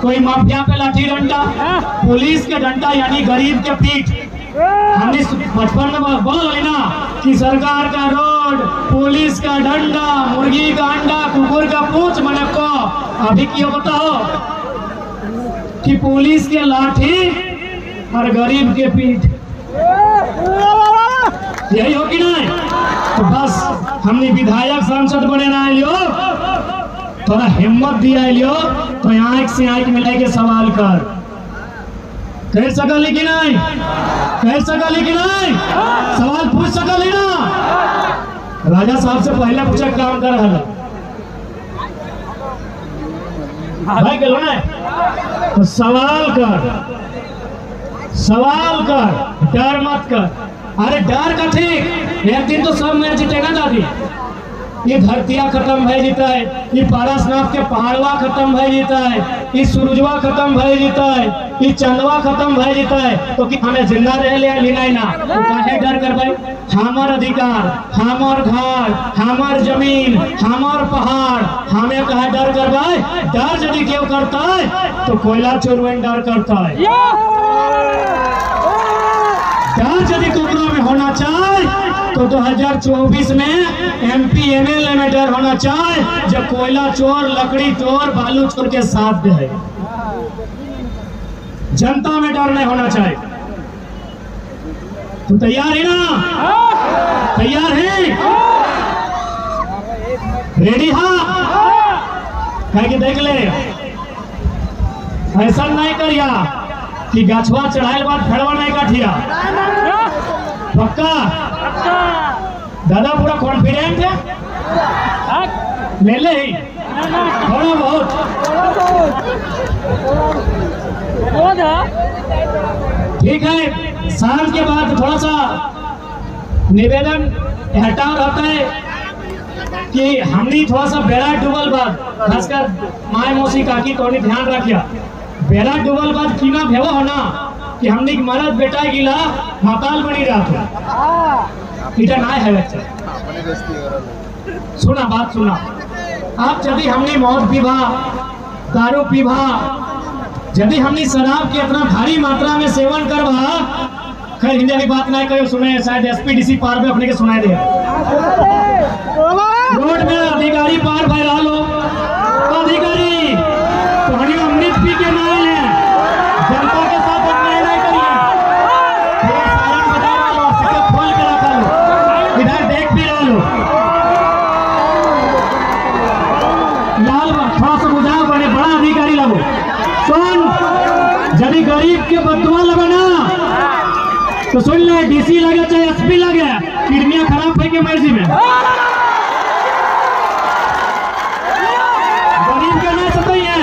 S1: कोई माफिया पे लाठी डंडा पुलिस के डंडा यानी गरीब के पीठ। हमने बचपन में बोल रही ना कि सरकार का रोड पुलिस का डंडा मुर्गी का अंडा कुकुर का पूंछ मने को अभी क्यों बताओ कि पुलिस के लाठी और गरीब के पीठ यही हो कि नहीं। तो बस हमने विधायक सांसद बने ना लियो थोड़ा हिम्मत दिया लियो तो आंख से आंख मिला के सवाल कर सकल कि नहीं सवाल पूछ सकल ना। राजा साहब से पहले पूछा काम कर रहा भाई गलो ना तो सवाल कर डर मत कर। अरे डर का ठीक एक दिन तो सब मैच जीतेगा दादी ये धरतिया खत्म भय जीता है ये पारसनाथ के पहाड़वा खत्म भय जीता है ये सूरजवा खत्म भय जीता है ये चंदवा खत्म भय जीता है तो कि हमें जिंदा रह लेना ही ना तो काहे डर कर भाई हमार अधिकार हमार घर हमार जमीन हमार पहाड़ हमें कहा डर कर भाई। डर यदि क्यों करता है तो कोयला चोरवन डर करता है। डर यदि कुकरों में होना चाहे तो 2024 में MP MLA में डर होना चाहिए जब कोयला चोर लकड़ी चोर बालू चोर के साथ दे जनता में डर नहीं होना चाहिए। तुम तैयार है ना तैयार है रेडी हाँ कह के देख ले ऐसा नहीं करिया कि गछवा चढ़ाए बाद फेड़वा नहीं काटिया पक्का दादा पूरा कॉन्फिडेंट है ले ले ही थोड़ा बहुत ठीक है। शाम के बाद थोड़ा सा निवेदन हटाव रहता है कि हमने थोड़ा सा बेड़ा डूबल बाद खासकर माय मौसी काकी तो ध्यान रखिया बेड़ा डूबल बाद कीना भेवा होना कि हमने की मरद बेटा गिला माताल बनी रहा था इधर ना है बच्चा।
S2: अपने बेइज्जती हो रहा
S1: सुना बात सुना, आप यदि हमने मौत पीवा, दारू पीवा, यदि हमने शराब के इतना भारी मात्रा में सेवन करवा, खैर हिंदी वाली बात ना कहो, सुने शायद एसपीडीसी पार में अपने के सुनाई दे। रोड में अधिकारी पार भाई रहा लो, अधिकारी तो अमृत पी के ना ले, जनता के साथ अन्याय नहीं करिए, थोड़ा सायरन बजा लो, सिक्का खोल के रखा लो, इधर देख भी रहा लो, लाल थोड़ा सा बुझाओ, बड़े बड़ा अधिकारी लगो। सुन, यदि गरीब के बदुआ लगे ना तो सुन ले, डीसी लगे चाहे एसपी लगे, किडनियां खराब है के मर्जी में, गरीब के नहीं सतई है।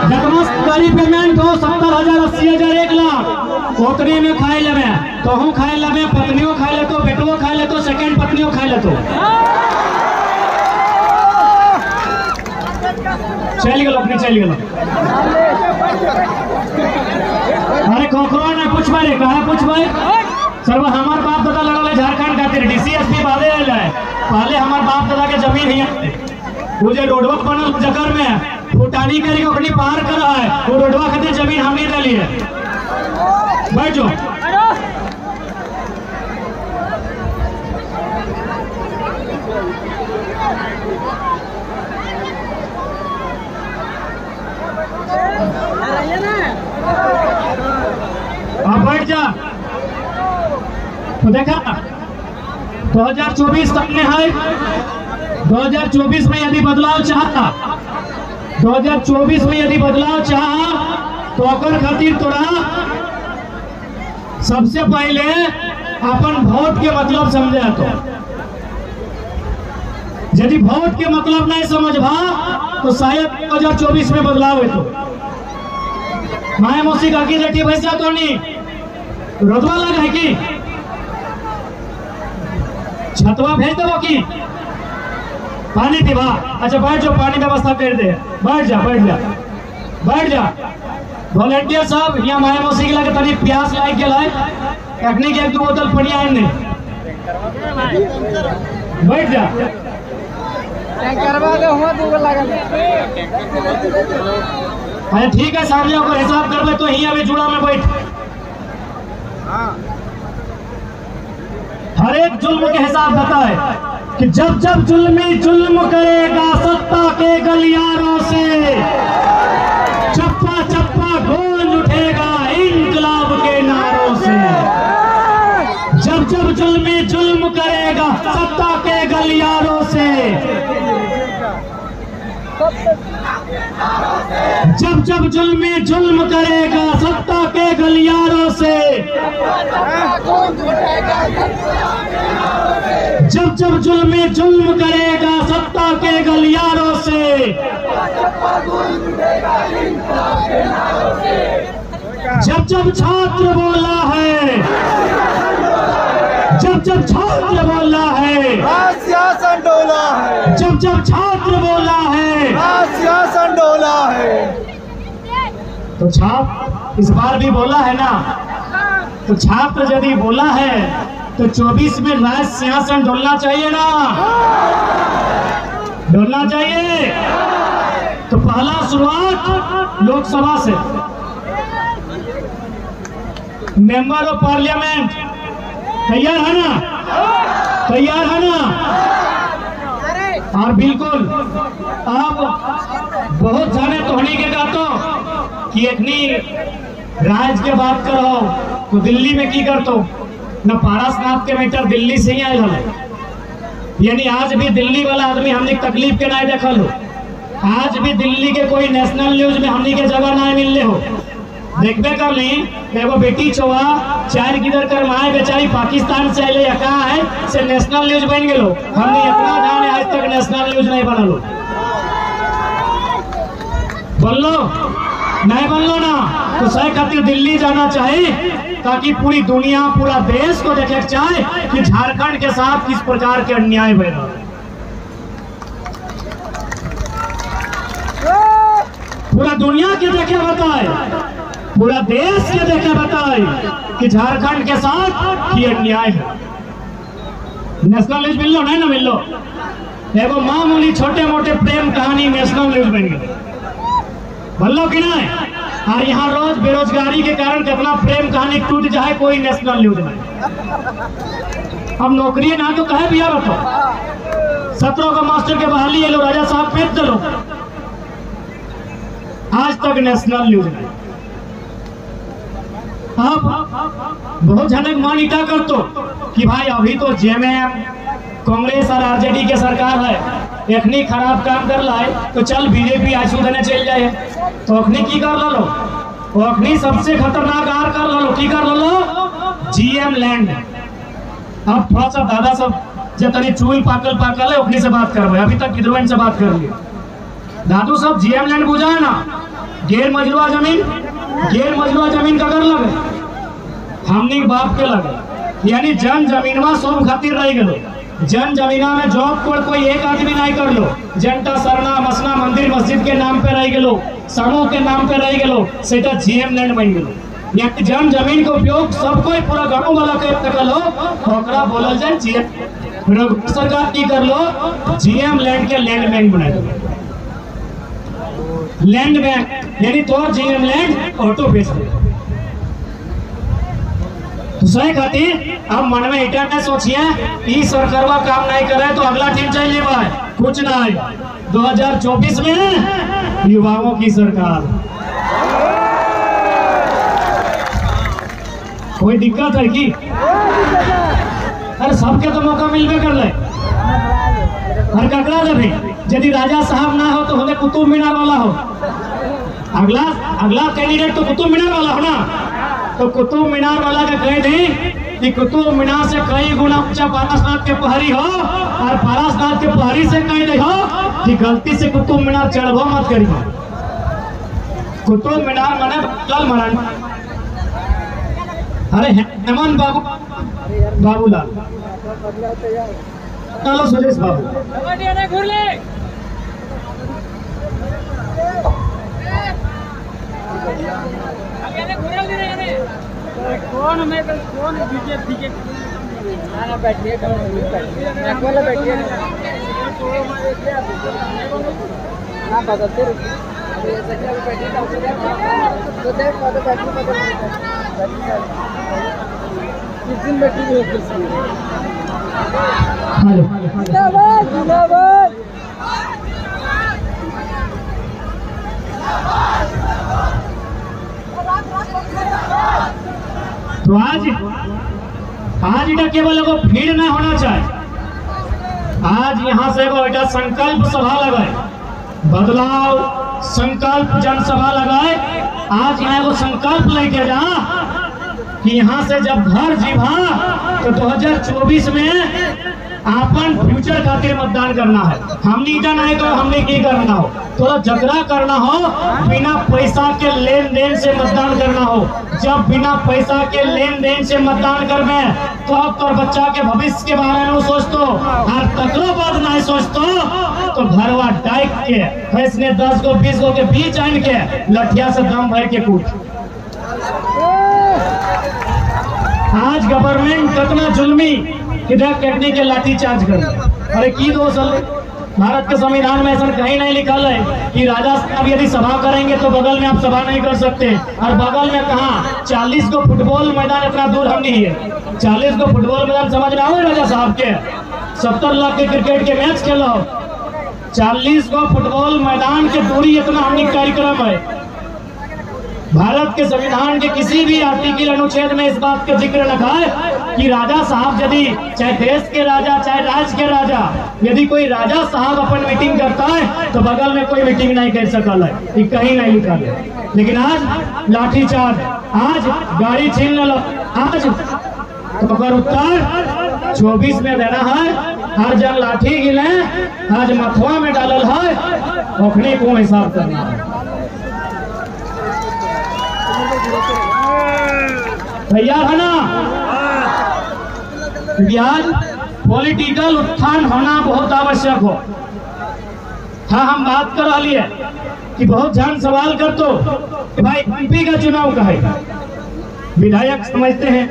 S1: जकमस गरीब पेमेंट हो 70,000, 80,000, 1 लाख उतने में खाए लगे, तो हम खाए लगे, पत्नियों खाए ले तो, बेटुओं खाए ले तो, सेकंड पत्नियों खाए ले तो, चल गलो अपनी चल गलो। अरे खोखरो ने पूछ भाई, कहा पूछ भाई, सर्व हमार बाप दादा लड़ल है झारखंड खातिर, डीसी एसपी बादे आयल है, पहले हमार बाप दादा के जमीन ही है, वो जो रोडवा बनल जगह में फुटानी करके अपनी पार कर रहा है, वो रोडवा खातिर जमीन हम ही दे है। बैठ जाओ, आप बैठ जा। तो देखा 2024 तक में है, 2024 में यदि बदलाव चाहता, 2024 में यदि बदलाव चाहा तो अकर खातिर तोरा सबसे पहले अपन वोट के मतलब समझे। तो यदि वोट के मतलब नहीं समझबा तो शायद 2024 में बदलाव है। तो माया मौसी का की रेटी भैंसा तो नहीं रोदवा लगा है कि छतवा भेज दो की पानी पीवा। अच्छा बैठ जाओ, पानी व्यवस्था कर दे, बैठ जा बैठ जा बैठ जा। वॉलेंटियर साहब यहाँ माया मौसी के लगे तनी प्यास लाइक के लाए, अखनी के 1-2 बोतल पड़ी आए ने, बैठ जा। अरे ठीक है, सामने होकर हिसाब कर ले तो यही अभी जुड़ा में बैठ। हर एक जुल्म के हिसाब बताए कि जब जब जुल्मी जुल्म करेगा सत्ता के गलियारों से, चप्पा चप्पा गूंज उठेगा इंकलाब के नारों से। जब जब जुल्मी जुल्म करेगा सत्ता के गलियारों से, जब जब जुल्मी जुल्म करेगा सत्ता के गलियारों से, जब जब जुल्मी जुल्म करेगा सत्ता के गलियारों से, जब जब छात्र बोला है, जब जब छात्र बोला है,
S2: सियासन डोला है,
S1: जब जब छात्र बोला है,
S2: सियासन डोला है।
S1: तो छात्र इस बार भी बोला है ना, तो छात्र यदि बोला है तो 24 में राज सिंहासन डोलना चाहिए ना, डोलना चाहिए। तो पहला शुरुआत लोकसभा से, मेंबर ऑफ पार्लियामेंट तैयार है ना, तैयार है ना। और बिल्कुल आप बहुत जाने तोहनी के कहतो कि इतनी राज के बात करो तो दिल्ली में की करतो न, पारसनाथ के बेटर दिल्ली से ही आए हो, यानी आज भी दिल्ली वाला आदमी हमने तकलीफ के नहीं देखल हो, आज भी दिल्ली के कोई नेशनल न्यूज में हमने के जगह नहीं मिलने हो। देखबे कर ली एगो बेटी चौवा 4 गिदर कर माए बेचारी पाकिस्तान से अले कहा है से नेशनल न्यूज बन गए, हमने इतना जाने आज तक नेशनल न्यूज नहीं बनलो, बनलो नहीं बनलो ना। तो सही खातिर दिल्ली जाना चाहिए ताकि पूरी दुनिया पूरा देश को देखे चाहे कि झारखंड के साथ किस प्रकार के अन्याय हुए। पूरा दुनिया के देखे बताए पूरा देश के देखे बताए कि झारखंड के साथ ये अन्याय है। नेशनल न्यूज मिल लो नहीं ना मिल लो, एगो मामूली छोटे मोटे प्रेम कहानी नेशनल न्यूज बन गई, बोलो कि नहीं। और यहाँ रोज बेरोजगारी के कारण कितना प्रेम कहानी टूट जाए, कोई नेशनल न्यूज नहीं। अब नौकरी ना तो कहे भी रखो, 17 का मास्टर के बहाली ये लो, राजा साहब पेट दे लो, आज तक नेशनल न्यूज नहीं। अब बहुत झनक मान इटा कर तो कि भाई अभी तो जेएमएम कांग्रेस और आरजेडी के सरकार है, एखनी खराब काम कर लाए तो चल बीजेपी आंसू देने चल जाए, तो अखनी की कर लो, अखनी सबसे खतरनाक आर कर लो, की कर लो जीएम लैंड। अब थोड़ा सा दादा सब जब तनी चूल पाकल है अपनी से बात करवाए, अभी तक किधर से बात कर लिए दादू सब जीएम लैंड बुझा है ना, गैर मजरूआ जमीन का कर लगे, हमनी बाप के लगे, यानी जन जमीनवा सब खातिर रह गए, जन जमीना में जॉब पर कोई एक आदमी नहीं कर लो, जनता सरना मसना मंदिर मस्जिद के नाम पे रह गए, समूह के नाम पे रह गए, सेटा जीएम लैंड बन गए। जन जमीन के उपयोग सबको पूरा गाँव वाला कर लो, ओकरा बोलल जाए जीएम। सरकार की कर लो, जीएम लैंड के लैंड बैंक बना दो, लैंड बैंक, यानी तो जीएम लैंड ऑटो बेच दे। तो सही खातिर अब मन में इटा न सोचिए ई सरकारवा काम नहीं करे तो अगला टीम चाहिए भाई, कुछ नहीं। 2024 में युवाओं की सरकार, कोई दिक्कत है कि? अरे सबके तो मौका मिलबे कर ले, हर ककड़ा देवे। यदि राजा साहब ना हो तो होते कुतुब मीनार वाला हो, अगला कैंडिडेट तो कुतुब मीनार वाला हो ना, तो कुतुब मीनार वाला का कह दे कि कुतुब मीनार से कई गुना ऊंचा पारसनाथ के पहाड़ी हो, और पारसनाथ के पहाड़ी से कह दे हो कि गलती से कुतुब मीनार चढ़बो मत करिए। कुतुब मीनार माने लाल महाराज, अरे हेमंत बाबूलाल, चलो सुरेश बाबू,
S3: कौन बीजेपी बैठिए बैठिए ना बदलते किस दिन बैठी
S1: तो आज इटा केवल एगो भीड़ न होना चाहिए, आज यहाँ से एगो इटा संकल्प सभा लगाए, बदलाव संकल्प जनसभा लगाए। आज यहाँ एगो संकल्प लेके जा कि यहाँ से जब घर जीवा तो 2024 में अपन फ्यूचर खातिर मतदान करना है। हमने इटा नहीं कहो हमने की करना हो, तो झगड़ा करना हो, बिना पैसा के लेन देन से मतदान करना हो। जब बिना पैसा के लेन देन से मतदान करबे तो अब तो बच्चा के भविष्य के बारे में सोचतो और तकरो बाद नहीं सोचतो तो घरवा डाइक के फैसने 10 गो 20 गो के बीच आन के लठिया से दम भर के कूट। आज गवर्नमेंट कितना जुल्मी किधर टेक्निक के लाठी चार्ज कर, अरे की दोष है? भारत के संविधान में ऐसा कहीं नहीं लिखा है कि राजा साहब यदि सभा करेंगे तो बगल में आप सभा नहीं कर सकते। और बगल में कहा 40 को फुटबॉल मैदान इतना दूर हम नहीं है, 40 को फुटबॉल मैदान समझ रहा हूँ राजा साहब के 70 लाख के क्रिकेट के मैच खेलो, 40 को फुटबॉल मैदान के दूरी इतना हमने कार्यक्रम है। भारत के संविधान के किसी भी आर्टिकल अनुच्छेद में इस बात का जिक्र रखा है कि राजा साहब यदि चाहे देश के राजा चाहे राज्य के राजा, यदि कोई राजा साहब अपन मीटिंग करता है तो बगल में कोई मीटिंग नहीं कर सकल है, ये कहीं नहीं लिखा है। लेकिन आज लाठी चार्ज, आज गाड़ी छीन लो, आज तो अगर उत्तर 24 में देना है, हर जन लाठी गिले आज मथुआ में डालल है, ओखने को हिसाब करना है। तैयार है ना? क्योंकि आज पॉलिटिकल उत्थान होना बहुत आवश्यक हो। हाँ हम बात कर रही है कि बहुत जान सवाल कर तो भाई एमपी का चुनाव का है, विधायक समझते हैं।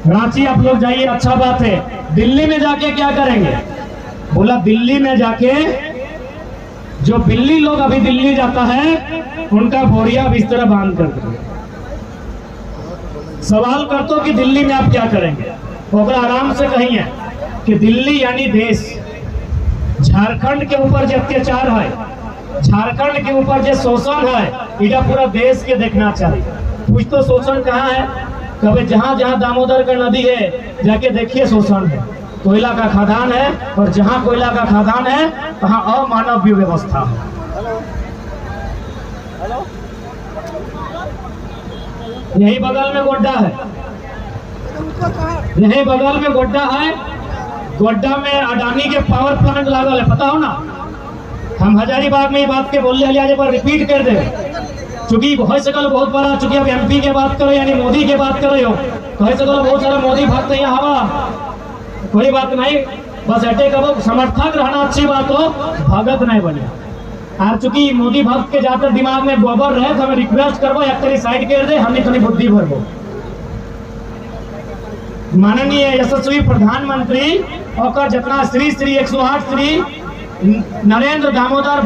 S1: रांची आप लोग जाइए, अच्छा बात है। दिल्ली में जाके क्या करेंगे? बोला दिल्ली में जाके जो बिल्ली लोग अभी दिल्ली जाता है उनका बोरिया बिस्तर बांध कर देंगे। सवाल कर तो कि दिल्ली में आप क्या करेंगे? ओकरा आराम से कहिए कि दिल्ली यानी देश, झारखंड के ऊपर जो अत्याचार है, झारखंड के ऊपर जो शोषण है, इधर पूरा देश के देखना चाहिए। कुछ तो शोषण कहाँ है? कभी जहाँ जहाँ दामोदर का नदी है जाके देखिए शोषण है, कोयला का खदान है, और जहाँ कोयला का खदान है वहाँ अमानवीय व्यवस्था है। यही बगल में गोड्डा है, यही बगल में गोड्डा है। गोड्डा में अडानी के पावर प्लांट लागल है, पता हो ना? हम हजारीबाग में ये बात के बोल रहे पर रिपीट कर दे, चूंकि हो सकल बहुत बड़ा, चूंकि अब एमपी के बात करो यानी मोदी के बात करो तो हो सकल बहुत सारा मोदी भक्त यहाँ हवा, कोई बात नहीं, बस अटे कब समर्थक रहना अच्छी बात हो, भगत नहीं बने। और चूंकि मोदी भक्त के ज्यादा दिमाग में गोबर रहे तो हमें रिक्वेस्ट करबो एक तरी साइड कर दे, हमने थोड़ी बुद्धि भरबो। माननीय यशस्वी प्रधानमंत्री और जितना श्री 108 श्री नरेंद्र दामोदर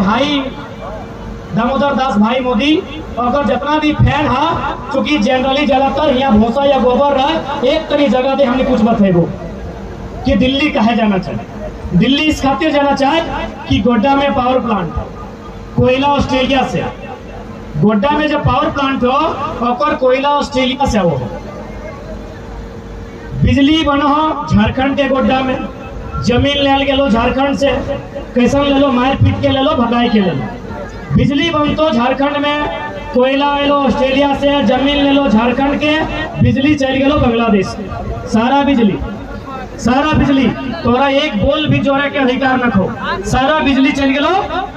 S1: दास भाई मोदी और जितना भी फैन है, चूंकि जनरली ज्यादातर यहाँ भूसा या गोबर रहे, एक तरी जगह दे हमने कुछ बतेबो कि दिल्ली कहे जाना चाहिए। दिल्ली इस खातिर जाना चाहे कि गोड्डा में पावर प्लांट, कोयला ऑस्ट्रेलिया से, गोड्डा में जो पावर प्लांट हो और कोयला ऑस्ट्रेलिया से हो, बिजली बनो झारखंड के गोड्डा में, जमीन ले गेलो झारखंड से, कैसन ले लो, मार पीट के ले लो, भगाई के ले लो। बिजली बनतो झारखंड में, कोयला ले लो ऑस्ट्रेलिया से, जमीन ले लो झारखंड के, बिजली चल गेलो बांग्लादेश, सारा बिजली तोरा एक बोल भी जोड़े के अधिकार न खो, सारा बिजली चल गेलो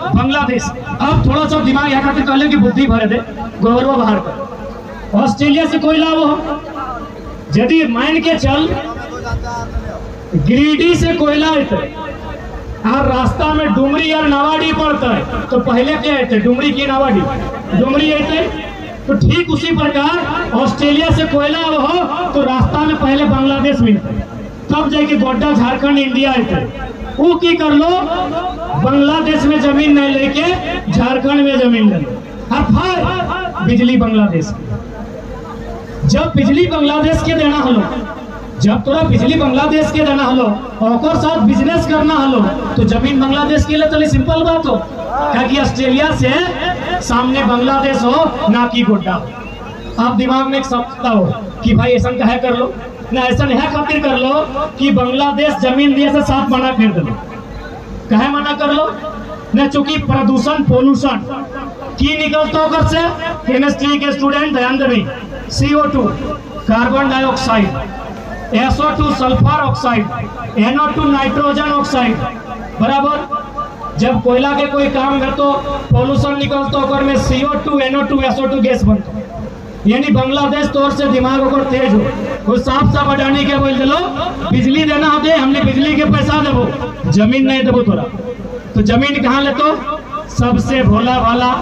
S1: बांग्लादेश। अब थोड़ा सा दिमाग यहाँ खातिर कहले कि बुद्धि भरे दे, गोबरवा बाहर कर। ऑस्ट्रेलिया से कोयला वो यदि मान के चल गिरिडीह से कोयला आते और रास्ता में डुमरी और नावाडी पड़ता है तो पहले क्या आते? डुमरी की नावाडी, डुमरी आते। तो ठीक उसी प्रकार ऑस्ट्रेलिया से कोयला हो तो रास्ता में पहले बांग्लादेश मिलता, तब जाके गोड्डा झारखंड इंडिया आते। वो की कर लो, बांग्लादेश में जमीन नहीं लेके झारखंड में जमीन ले लो, और फिर बिजली बांग्लादेश। जब बिजली बांग्लादेश के देना हलो, जब तोरा बिजली बांग्लादेश के देना हलो और साथ बिजनेस करना हलो तो जमीन बांग्लादेश के लिए तो सिंपल बात हो, क्योंकि ऑस्ट्रेलिया से सामने बांग्लादेश हो ना कि गोड्डा। आप दिमाग में एक समझता हो कि भाई ऐसा कहे कर लो ना, ऐसा है खातिर कर लो कि बांग्लादेश जमीन दिए से साफ मना कर दो। कहे मना कर लो ना? चूंकि प्रदूषण पोल्यूशन की निकलता होकर से, केमिस्ट्री के स्टूडेंट ध्यान दें, CO2 carbon dioxide, SO2 sulphur oxide, NO2 nitrogen oxide, बराबर। जब कोयला के कोई काम कर तो पोल्यूशन निकलता होकर में CO2 NO2 SO2 गैस बनता, यानी बांग्लादेश तौर से दिमाग होकर तेज हो, वो साफ साफ अडानी के बोल दिलो बिजली देना हो दे, हमने बिजली के पैसा देवो, जमीन नहीं देवो तोरा। तो जमीन कहाँ ले? तो सबसे भोला भाला,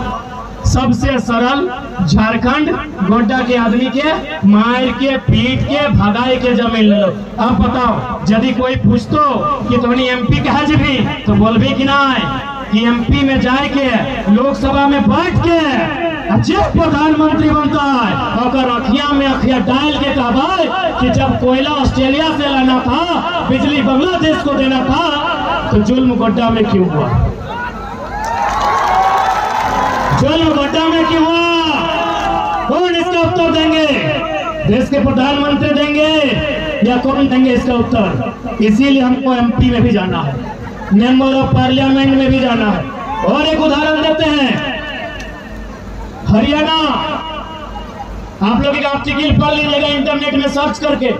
S1: सबसे सरल झारखंड गोड्डा के आदमी के मार के पीट के भगाए के जमीन ले लो। अब बताओ, यदि कोई पूछतो कि तुम्हें एमपी कहा जी तो बोलबे कि नहीं कि एमपी में जाए के लोकसभा में बैठ के जब प्रधानमंत्री बनता है और अखिया में अखिया डाल के कहा कि जब कोयला ऑस्ट्रेलिया से लाना था, बिजली बांग्लादेश को देना था, तो जुल्म गोड्डा में क्यों हुआ? जुल्म गोड्डा में क्यों हुआ? कौन इसका उत्तर देंगे? देश के प्रधानमंत्री देंगे या कौन देंगे इसका उत्तर? इसीलिए हमको एमपी में भी जाना है, मेंबर ऑफ पार्लियामेंट में भी जाना है। और एक उदाहरण देते हैं, हरियाणा, आप लोग एक आर्टिकल पढ़ लीजिएगा इंटरनेट में सर्च करके।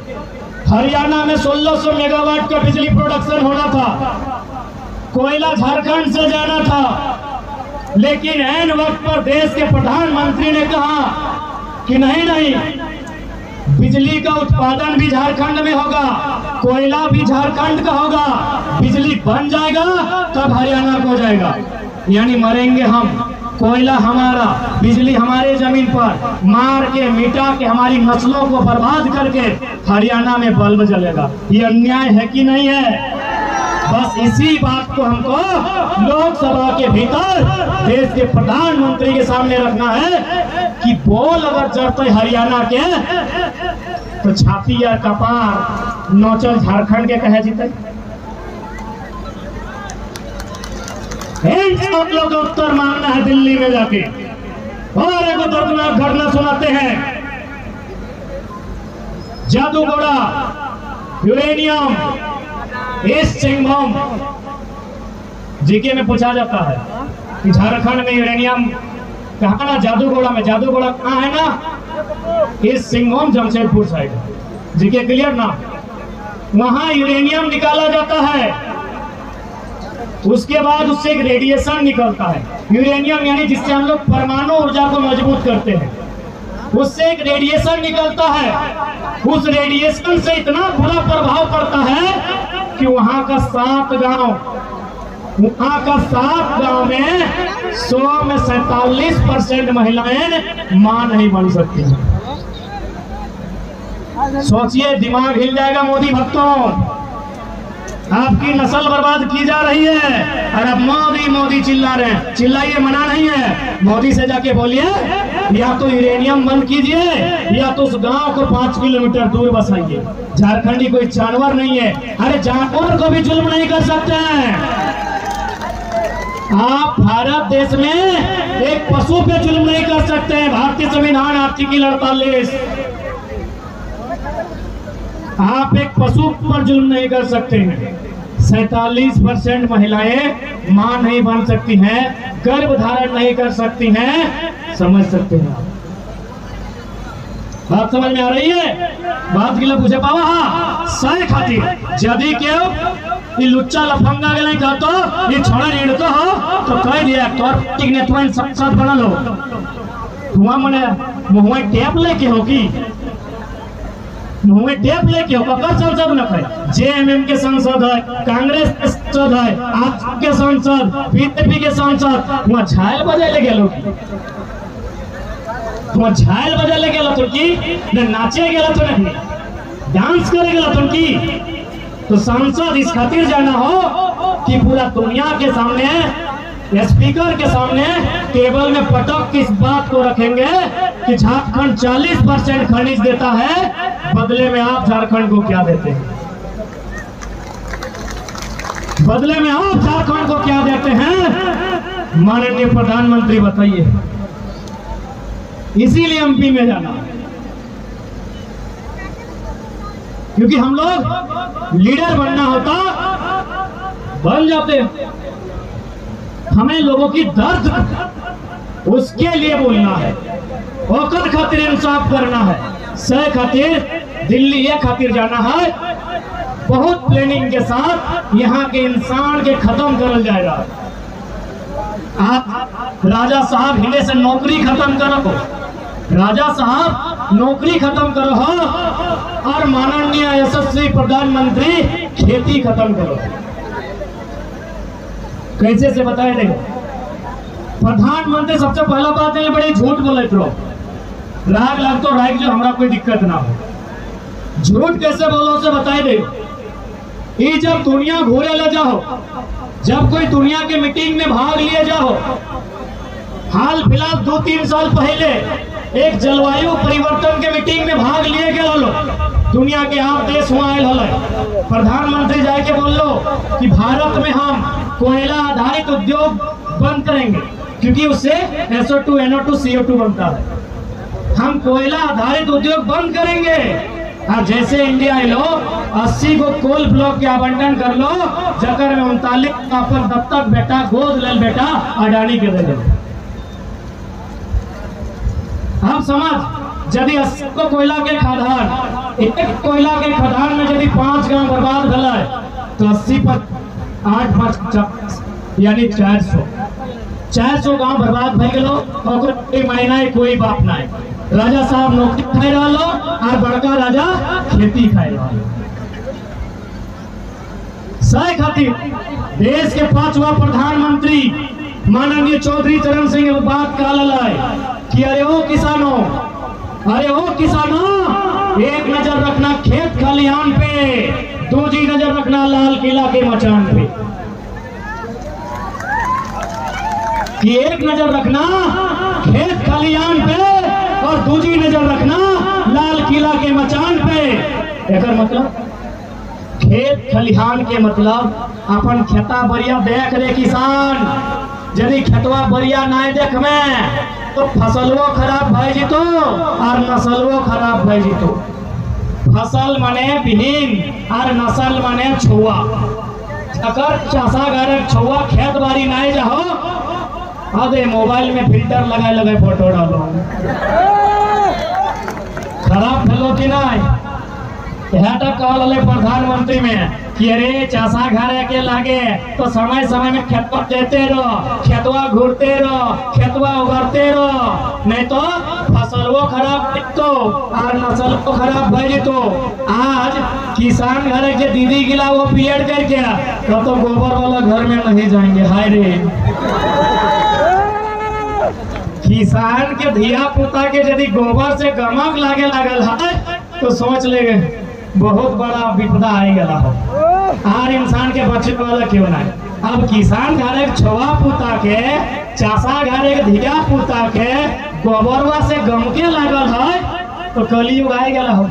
S1: हरियाणा में 1600 मेगावाट का बिजली प्रोडक्शन होना था, कोयला झारखंड से जाना था, लेकिन ऐन वक्त पर देश के प्रधानमंत्री ने कहा कि नहीं, बिजली का उत्पादन भी झारखंड में होगा, कोयला भी झारखंड का होगा, बिजली बन जाएगा तब हरियाणा को जाएगा। यानी मरेंगे हम कोयला हमारा, बिजली हमारे जमीन पर, मार के मिटा के हमारी नस्लों को बर्बाद करके हरियाणा में बल्ब जलेगा। ये अन्याय है कि नहीं है? बस इसी बात को हमको लोकसभा के भीतर देश के प्रधानमंत्री के सामने रखना है कि बोल अगर चढ़ते हरियाणा के तो छाती या कपार नौचल झारखंड के कहे जीते। सब लोग उत्तर मांगना है दिल्ली में जाके। और एक दर्दनाक घटना सुनाते हैं। Jaduguda uranium east Singhbhum GK में पूछा जाता है कि झारखंड में यूरेनियम कहाँ ना, जादूगोड़ा में। जादूगोड़ा कहाँ है ना? East Singhbhum Jamshedpur side. GK clear ना? वहां यूरेनियम निकाला जाता है। उसके बाद उससे एक रेडिएशन निकलता है, यूरेनियम, यानी जिससे हम लोग परमाणु ऊर्जा को मजबूत करते हैं। उससे एक रेडिएशन निकलता है। उस रेडिएशन से इतना बुरा प्रभाव पड़ता है कि वहां का 7 गांव में 100 में 47% महिलाएं मां नहीं बन सकती। सोचिए, दिमाग हिल जाएगा मोदी भक्तों। आपकी नस्ल बर्बाद की जा रही है और अब मोदी मोदी चिल्ला रहे हैं। चिल्लाइए, मना नहीं है। मोदी से जाके बोलिए या तो यूरेनियम बंद कीजिए या तो उस गांव को 5 किलोमीटर दूर बसाइए। झारखंडी कोई जानवर नहीं है। अरे जानवर को भी जुल्म नहीं कर सकते हैं आप। भारत देश में एक पशु पे जुल्म नहीं कर सकते हैं। भारतीय संविधान आर्टिकल 48, आप एक पशु पर जुल्म नहीं कर सकते हैं। 47% महिलाएं मां नहीं बन सकती हैं, गर्भ धारण नहीं कर सकती हैं। समझ सकते हैं आप? बात समझ में आ रही है? बात के लिए पूछे पावा। हाँ, सही खातिर जदि क्यों लुच्चा लफंगा के नहीं कहतो ये छोड़ा रीढ़ तो हो तो कह दिया तोर टिकनेटवन संसद बनल हो। हुआ मने मुंह टेप लेके हो की मुंह में टेप लेके हो। ककर संसद में है? जेएमएम के सांसद है, कांग्रेस के सांसद है, आप के सांसद, बीजेपी के सांसद। वहाँ झायल बजे ले गेलो की वहाँ झायल बजे ले गेलो तो की न नाचे गेलो तो नहीं डांस करे गेलो तो की। तो सांसद इस खातिर जाना हो कि पूरा दुनिया के सामने, स्पीकर के सामने टेबल में पटक किस बात को रखेंगे कि झारखंड 40% खनिज देता है, बदले में आप झारखंड को क्या देते हैं? बदले में आप झारखंड को क्या देते हैं? माननीय प्रधानमंत्री बताइए। इसीलिए एमपी में जाना, क्योंकि हम लोग लीडर बनना होता बन जाते। हमें लोगों की दर्द उसके लिए बोलना है, ओकर खातिर इंसाफ करना है। सह खातिर दिल्ली ये खातिर जाना है, बहुत प्लानिंग के साथ यहाँ के इंसान के खत्म करल जाएगा। आप राजा साहब हिले से नौकरी खत्म करो, राजा साहब नौकरी खत्म करो हो, और माननीय यशस्वी प्रधानमंत्री खेती खत्म करो। कैसे से बताए देखो, प्रधानमंत्री सबसे पहला बात है बड़ी झूठ बोले तो राग लग तो राग जो हमारा कोई दिक्कत ना हो। झूठ कैसे बोलो से बताए दे। ये जब दुनिया घूरे ले जाओ, जब कोई दुनिया के मीटिंग में भाग लिए जाओ, हाल फिलहाल 2-3 साल पहले एक जलवायु परिवर्तन के मीटिंग में भाग लिए गए हो, दुनिया के आप देश वहां आयल हो, प्रधानमंत्री जाके बोल लो कि भारत में हम कोयला आधारित उद्योग बंद करेंगे, क्योंकि उससे SO2 NO2 CO2 बनता है। हम कोयला आधारित उद्योग बंद करेंगे। और जैसे इंडिया लो 80 को कोल ब्लॉक के आवंटन कर लो, जकर में 39 अपन दत्तक बेटा गोद लेल बेटा अडानी के दे दो। आप समझ, यदि 80 को कोयला के खदान, एक कोयला के खदान में यदि 5 गांव बर्बाद भला है तो 80 पर 8 5 यानी 400 गांव बर्बाद भय गलो। कोई महीना कोई बाप ना है। राजा साहब नौकरी खाई रहा लो और बड़का राजा खेती खाई रहा लो। सही खातिर देश के 5वां प्रधानमंत्री माननीय चौधरी चरण सिंह बात कहल कि अरे ओ किसानों, एक नजर रखना खेत खलिहान पे, दूसरी नजर रखना लाल किला के मचान पे। कि एक नजर रखना खेत खलिहान पे और दूसरी नजर रखना लाल किला के मचान पे। एकर मतलब खेत खलिहान के मतलब अपन खेता बढ़िया देख रे किसान। यदि खेतवा बढ़िया नहीं देख में तो फसलवो खराब भय जितो और नस्लवो खराब भय जितो। फसल माने बिहीन और नस्ल माने छुआ। अगर चासा घर छुआ खेत बाड़ी नहीं जाओ, अरे मोबाइल में फिल्टर लगा फोटो डालो, खराब भेलो कि नहीं। कहल प्रधानमंत्री में कि अरे चासा घर के लागे तो समय समय में खेत पर देते रहो, खेतवा घूरते रहो, खेतवा उगरते रहो, नहीं तो फसलवो खराब दिखतो और नस्ल को खराब भय जितो। आज किसान घर के दीदी गिला वो पीएड करके तो गोबर वाला घर में नहीं जाएंगे। हाय रे, किसान के धिया पुता के यदि गोबर से गमक लागे लागल है तो सोच ले बहुत बड़ा विपदा आई गला हो। हर इंसान के बचे वाला क्यों नहीं। अब किसान घर एक छुआ पुता के, चासा घर एक धिया पुता के गोबरवा से गमके लागल है तो कलयुग आई गला हो।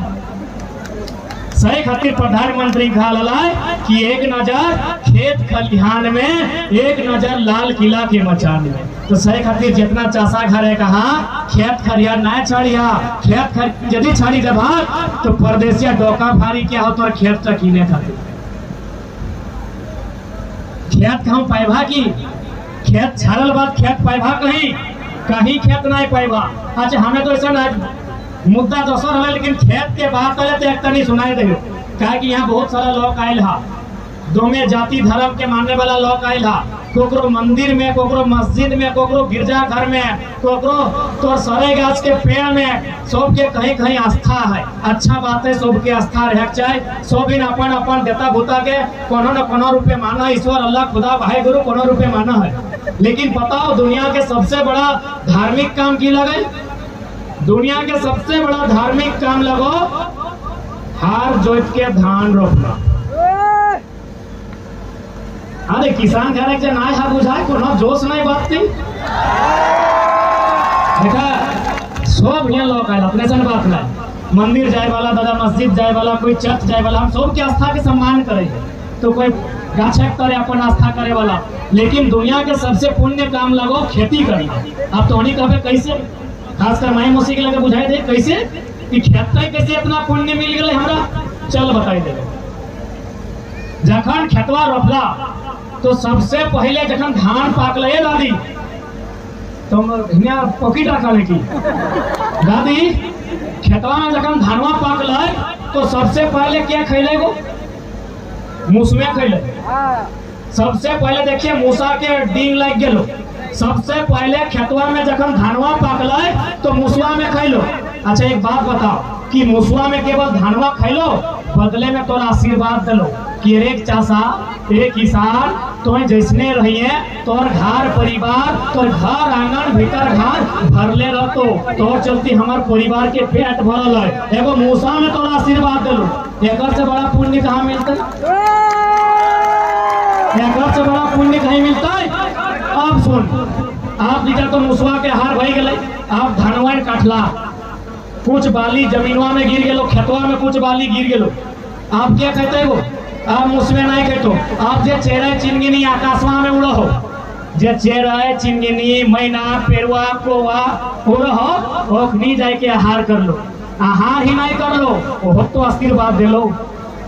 S1: सही खातिर प्रधानमंत्री कहा कि एक नजर खेत खलिहान में, एक नजर लाल किला के मचान में। तो सही खातिर जितना चासा घर है कहा खेत खलिहान नहीं छड़िया, खेत यदि छड़ी दे तो परदेसिया डोका फारी क्या हो तो खेत तक कीने खातिर खेत कहूँ पैभा की खेत छाड़ल बात खेत पैभा कहीं खेत नहीं पैभा। अच्छा हमें तो ऐसा नहीं मुद्दा दोसर है, लेकिन खेत के बात करे तो एक तनी सुनाई दे। क्या कि यहाँ बहुत सारा लोग आयल हा, दोमे जाति धर्म के मानने वाला लोग आयल हा। कोकरो मंदिर में, कोकरो मस्जिद में, कोकरो गिरजा घर में, कोकरो तो सरे गाछ के पेड़ में, सबके कहीं कहीं आस्था है। अच्छा बात है, सबके आस्था रह चाहे। सब इन अपन अपन देता भूता के कोनो न कोनो रूपे माना, ईश्वर अल्लाह खुदा भाई गुरु कोनो रूपे माना है। लेकिन बताओ दुनिया के सबसे बड़ा धार्मिक काम की लगे? दुनिया के सबसे बड़ा धार्मिक काम लगो हार जोत के धान रोपना। अरे किसान घर के ना हा बुझाए कोनो जोश नहीं बात थी। देखा सब यहाँ लोग आए अपने सन बात नहीं। मंदिर जाए वाला, दादा मस्जिद जाए वाला, कोई चर्च जाए वाला, हम सबके आस्था के सम्मान करे। तो कोई गाछक करे अपन आस्था करे वाला। लेकिन दुनिया के सबसे पुण्य काम लगो खेती करी। अब तो नहीं कहे कैसे, खासकर माई मौसी के लगे बुझाई दे कैसे कि खेत कैसे इतना पुण्य मिल गए हमरा। चल बताई दे। जखन खेतवा रोपला तो सबसे पहले जखन धान पाकल दादी तो पॉकेट रखल की दादी खेतवा में जखन धानवा पाकल तो सबसे पहले क्या खैले गो मूसवे खैले। सबसे पहले देखिए मूसा के डींग लग गेलो। सबसे पहले खेतवा में जखन धानवा पाकल तो मुसवा में खैलो। अच्छा एक बात बताओ कि मुसवा में केवल धानवा खैलो, बदले में तोरा आशीर्वाद दिलो कि एक चासा एक किसान तो जैसने रहिए तोर घर परिवार, तोर घर आंगन भीतर घर भरले रहतो, तोर चलती हमार परिवार के पेट भरल है। एगो मूसा में तोरा आशीर्वाद दिलो। एक से बड़ा पुण्य कहाँ मिलता है? एक से बड़ा पुण्य कहीं मिलता है? अब सुन, आप दीजा तो मुसवा के हार भई गए, आप धनवा काटला, कुछ बाली जमीनवा में गिर गेलो, खेतवा में कुछ बाली गिर गेलो, आप क्या कहते हो? आप मुसवे नहीं कहतो। आप जे चेहरा चिंगिनी आकाशवा में उड़ो हो, जे चेहरा चिंगिनी मैना पेरुआ कोवा उड़ो हो, ओखनी जाए के आहार कर लो। आहार ही नहीं कर लो वो तो आशीर्वाद दे लो।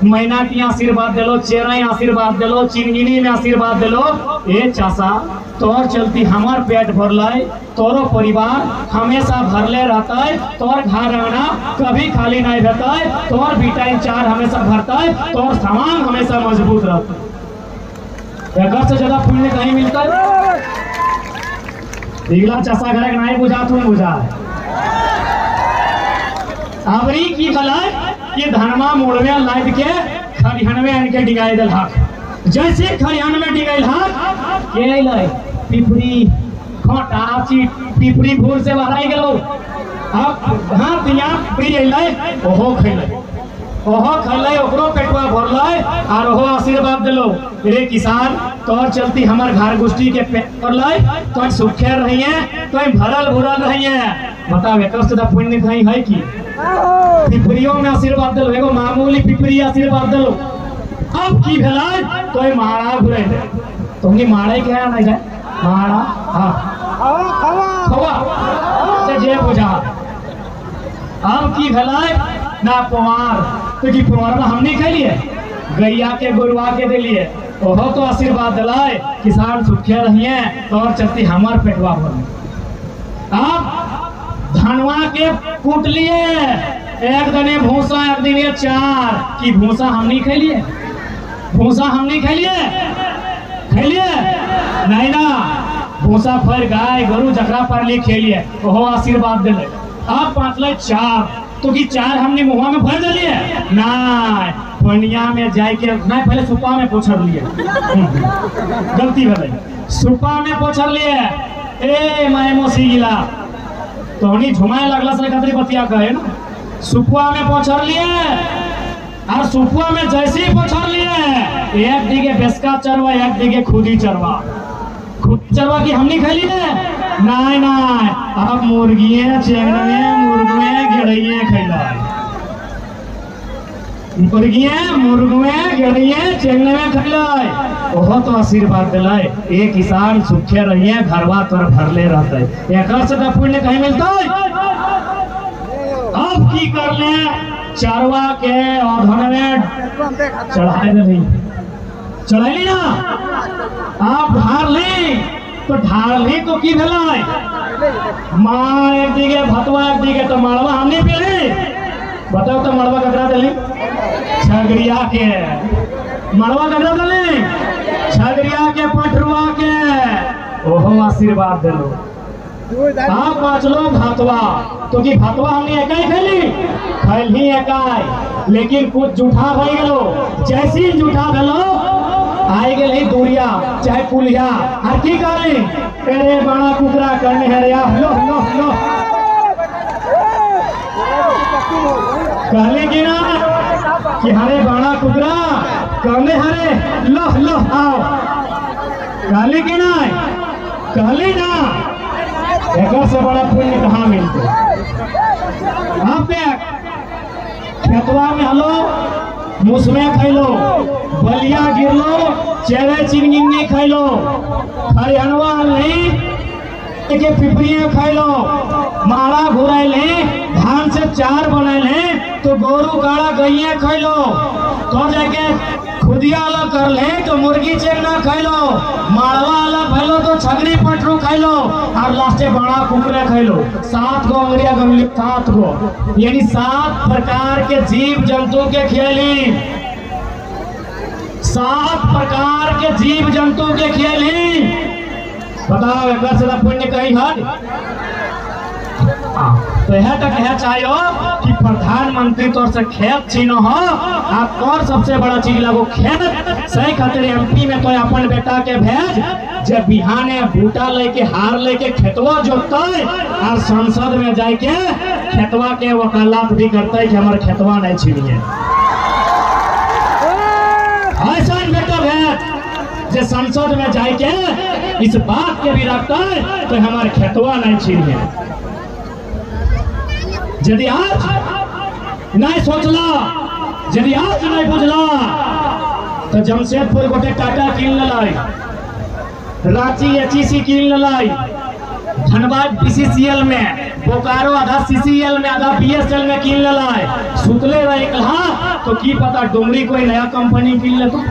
S1: मैना की आशीर्वाद दे लो, चेहरा आशीर्वाद दे लो, चिंगिनी में आशीर्वाद दे लो। ए चासा तोर चलती हमार पेट भरल, तोरो परिवार हमेशा भरले रहता है, तोर घर आना कभी खाली नहीं रहता है, तोर विटामिन 4 हमेशा भरता है, तोर सामान हमेशा मजबूत रहता है। घर से ज्यादा पुण्य कहीं मिलता है? दिगला चासा घर नहीं बुझा तुम बुझा अबरी की गलत कि धनमा मुड़वे लाद के खरिहन में इनके डिगाई दल हाथ। जैसे खरिहन में डिगाई हाथ के पिपरी खोटा ची पिपरी भूर से बाहर गेलो अब हां तिया पिपरी अइलै ओहो खइलै ओकरो पेटवा भरलै और ओहो आशीर्वाद देलो रे किसान तोर चलती हमर घर गोष्ठी के पेट भरलै तो सुखे रहिए तो भरल भरल रहिए बताओ एकर से पुण्य कहीं है कि पिपरियों में आशीर्वाद देलो एगो मामूली पिपरी आशीर्वाद देलो अब की भेलै तो मारा घुरै दे तुमनी मारे के है नहीं जाए मारा हां खवा से जे बुझा अब की भेलै ना पवार तो की पवार में हम नहीं खैलिए गैया के गुरुआ के दिलिए ओहो तो आशीर्वाद दिलाए किसान सुखे रहिए और चलती हमार पेटवा भर अब धनवा के कूट लिए एक दिन भूसा एक दिन ये चार की भूसा हम नहीं खैलिए भूसा हम नहीं खैलिए नहीं ना भूसा फर गाय गरु जकरा पर लिए खेलिए ओहो आशीर्वाद दिले अब पाँचले चार तो की चार हमने मुँह में भर दिलिए ना पनिया में जाए के नहीं पहले सुपा में पोछर लिए गलती भले सुपा में पोछर लिए ए माय मोसी गिला तो हनी झुमाए लगला से कतरी बतिया कहे ना सुपा में पोछर लिए और सुपा में जैसे ही पोछर लिए एक दिगे बेसका चरवा एक दिगे खुदी चरवा की हमने खाली नहीं नहीं अब मुर्गिए चेंगने मुर्गे गिड़िए खैला मुर्गे गिड़िए चेंगने में खैला ओहो तो आशीर्वाद दिलाए ए किसान सुखे रहिए घरवा तोर भरले रहते एक से पुण्य कहीं मिलता अब की कर ले चरवा के औधन में चढ़ाए दे चढ़ाई ना आप ढार ली तो ढार ली तो की भेलै माँ एक दिगे भतवा एक दिगे तो मड़वा हम नहीं पीली बताओ तो मड़वा ककरा दिली छगरिया के मड़वा ककरा दिली छगरिया के पटरुआ के ओहो आशीर्वाद दिलो आप पाँचलो भतवा तो की भतवा हमने एकाई खैली एकाई लेकिन कुछ जूठा भई गेलो जैसी जूठा भेलो आए गए ही दूरिया चाहे पुलिया हर की कहली तेरे बड़ा कुकरा करने है रे लो लो लो कहले कि ना कि हरे बड़ा कुकरा करने हरे लो लो आओ कहले कि ना कहली ना एक से बड़ा पुण्य कहाँ मिलते आप खेतवा में हलो मुसमे खैलो बलिया गिरलो चेरे चिंगिंगी खैलो हरियाणवा नहीं के पिपरिया खैलो मारा घुराइले धान से चार बनैले तो गोरू गाड़ा गैया खैलो तो जाके खुदिया अलग कर ले तो मुर्गी चेंगना खैलो मारवा अलग खैलो तो छगरी पटरू खैलो और लास्टे बड़ा कुकरे खैलो 7 गो अंगरिया गमली 7 गो यानी 7 प्रकार के जीव जंतु के खेली 7 प्रकार के जीव जंतु के खेली बताओ एक बार से पुण्य कहीं तो यह तक यह चाहिए कि प्रधानमंत्री तौर से खेत छीनो हो आप और सबसे बड़ा चीज लगो खेत सही खातिर एमपी में तो अपन बेटा के भेज जब बिहाने बूटा लेके हार लेके खेतवा जोतते और संसद में जाके खेतवा के वकालत भी करते कि हमारे खेतवा नहीं छीनिए ऐसा बेटा भेज जो संसद में जाके इस बात के भी रखता है तो हमारे खेतवा नहीं छीनिए यदि आज नहीं सोचला यदि आज नहीं बुझला तो जमशेदपुर गोटे टाटा किन लाई रांची एचईसी किन लाई धनबाद बीसीसीएल में बोकारो आधा सीसीएल में आधा बीएसएल में किन लाई सुतले रही कहा तो की पता डुमरी कोई नया कंपनी किन ले तो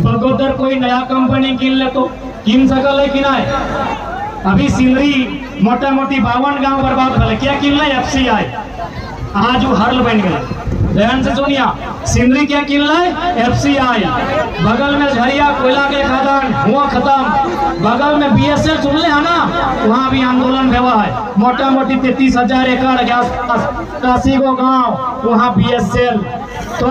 S1: बगोदर कोई नया कंपनी किन ले तो किन सकल है कि नहीं अभी सिंदरी मोटा मोटी 52 गांव बर्बाद भले क्या किन ले एफसीआई आज वो हर्ल बन गए ध्यान से सुनिया सिंदरी क्या किन ले एफसीआई बगल में झरिया कोयला के खदान हुआ खत्म बगल में बीएसएल सुन ले है ना वहाँ भी आंदोलन हुआ है मोटा मोटी 33,000 एकड़ के आसपास 80 गो गाँव वहाँ बीएसएल तो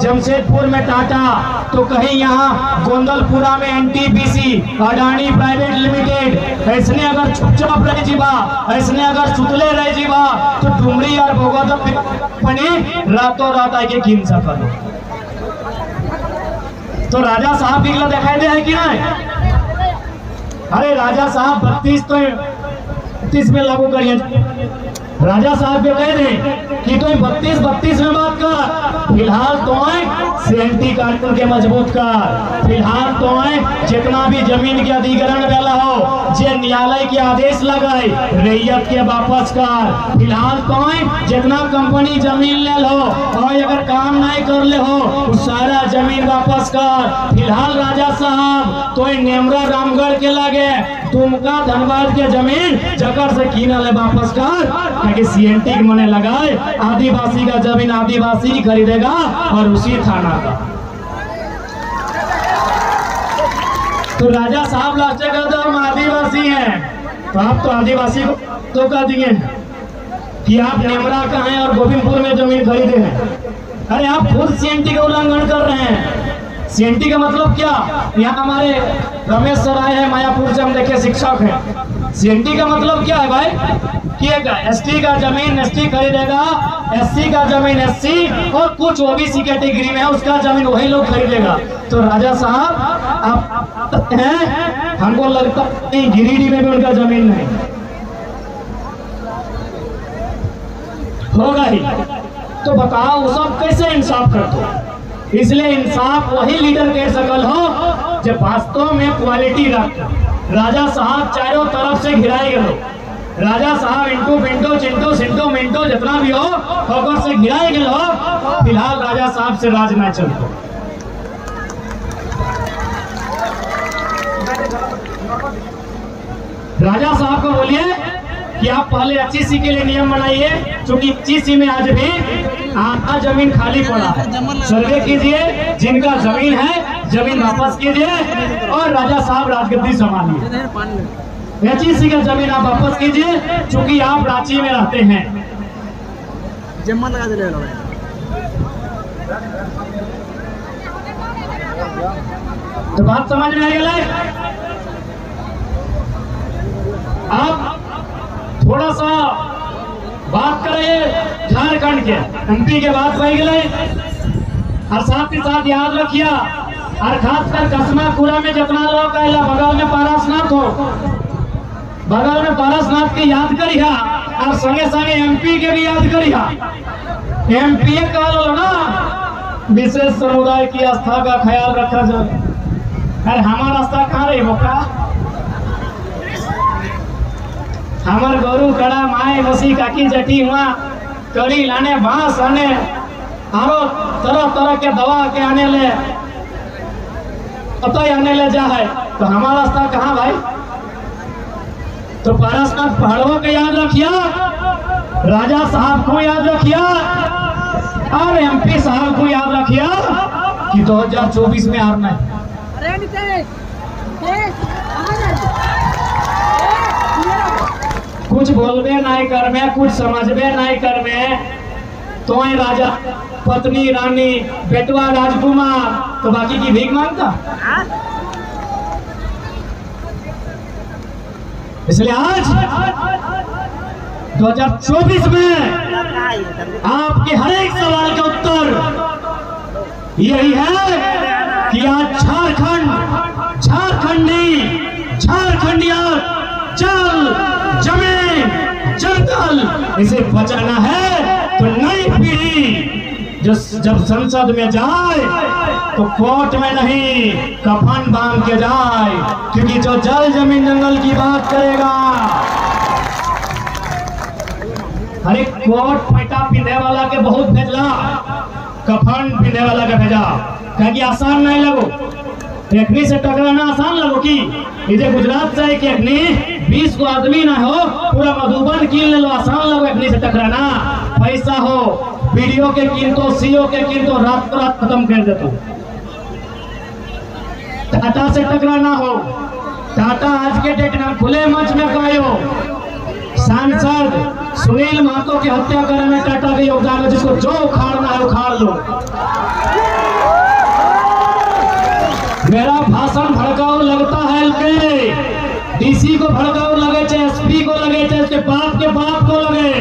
S1: जमशेदपुर में टाटा, तो कहीं यहाँ गोंदलपुरा में एनटीपीसी, अडानी प्राइवेट लिमिटेड, ऐसने अगर चुपचाप रह जीवा, ऐसने अगर सुतले रह जीवा, तो डुमरी और भोगत पनी रातों रात आके गिन सकल। तो राजा साहब की दिखाई दे है कि नहीं? अरे राजा साहब 32 में लागू करिए। राजा साहब के कह दें कि तुम 32 में बात कर, फिलहाल तो सीएनटी कानून के मजबूत कर, फिलहाल तो जितना भी जमीन के अधिग्रहण वाला हो, जे न्यायालय के आदेश लगाए रैयत के वापस कर, फिलहाल तो जितना कंपनी जमीन ले लो और अगर काम नहीं कर ले हो उस सारा जमीन वापस कर। फिलहाल राजा साहब तो नेमरा रामगढ़ के लगे तुमका धनबाद के जमीन जकर से कीना ले वापस कर, कि सीएनटी के मने लगाए आदिवासी का जमीन आदिवासी खरीदेगा और उसी थाना का। तो राजा साहब लास्ट कहते हम आदिवासी हैं, तो आप तो आदिवासी को तो कह दिए कि आप नेमरा का हैं और गोविंदपुर में जमीन खरीदे हैं। अरे आप खुद सीएनटी का उल्लंघन कर रहे हैं। सीएनटी का मतलब क्या? यहाँ हमारे रमेश सर आए हैं मायापुर से, हम देखे शिक्षक हैं। सीएनटी का मतलब क्या है भाई? कि एसटी का जमीन एसटी खरीदेगा, एससी का जमीन एससी, और कुछ ओबीसी कैटेगरी में है उसका जमीन वही लोग खरीदेगा। तो राजा साहब आप हैं, हमको लगता है गिरिडीह में भी उनका जमीन नहीं होगा ही। तो बताओ वो सब कैसे इंसाफ कर दो? इसलिए इंसाफ वही लीडर कह सकल हो जब वास्तव में क्वालिटी रख। राजा साहब चारों तरफ से घिराए गए, राजा साहब इंटू पिंटो चिंटो सिंटो मिंटो जितना भी हो खबर से घिराए गए हो। फिलहाल राजा साहब से राज ना चलते। राजा साहब को बोलिए कि आप पहले 25C के लिए नियम बनाइए, क्योंकि 25C में आज भी आधा जमीन खाली पड़ा है। सर्वे कीजिए, जिनका जमीन है जमीन वापस कीजिए और राजा साहब राजगद्दी संभालिए। 25C का जमीन आप वापस कीजिए, क्योंकि आप रांची में रहते हैं।
S3: जम्मा लगा दे ले।
S1: तो बात समझ में आ गया? आप थोड़ा सा बात करें झारखंड के, एमपी के बात रह गए, और साथ ही साथ याद रखिए, और खासकर कसमापुरा में जितना लोग आएगा बगल में पारसनाथ हो, बगल में पारसनाथ की याद करिए, और संगे संगे एमपी के भी याद करिए। एमपी कह लो ना, विशेष समुदाय की आस्था का ख्याल रखा जाए। अरे हमारा आस्था कहाँ रही मौका? हमार गोरू कड़ा माए मसी काकी जटी हुआ कड़ी लाने बांस आने आरो तरह तरह के दवा के आने ले आने ले जा है, तो हमारा रास्ता कहाँ भाई? तो पारसनाथ पहाड़ों के याद रखिए, राजा साहब को याद रखिए और एमपी साहब को याद रखिए कि 2024 में हारना है। कुछ बोलबे नहीं कर में, कुछ समझबे नहीं कर में, तो राजा पत्नी रानी बेटवा राजकुमार, तो बाकी की भीख मांगता। इसलिए आज 2024 में आपके हर एक सवाल का उत्तर यही है कि आज झारखंडिया जल जमीन जंगल इसे बचाना है। तो नई पीढ़ी जब संसद में जाए तो कोर्ट में नहीं कफन बांध के जाए, क्योंकि जो जल जमीन जंगल की बात करेगा, अरे कोर्ट पैटा पीने वाला के बहुत भेजला, कफन पीने वाला के भेजा, क्योंकि आसान नहीं लगो। एकनी से टकराना आसान लगो कि इधर गुजरात से एक एकनी 20 को आदमी ना हो पूरा मधुबन कीन ले लो, आसान लगो एकनी से टकराना। पैसा हो वीडियो के कीमतों सीओ के कीमतों रात रात खत्म कर देते। टाटा से टकराना हो, टाटा आज के डेट में खुले मंच में कहो सांसद सुनील महतो की हत्या करने में टाटा का योगदान है। जिसको जो उखाड़ना है उखाड़ लो। मेरा भाषण भड़काऊ लगता है के डीसी को भड़काऊ लगे, चाहे एसपी को लगे, चाहे उसके बाप को लगे।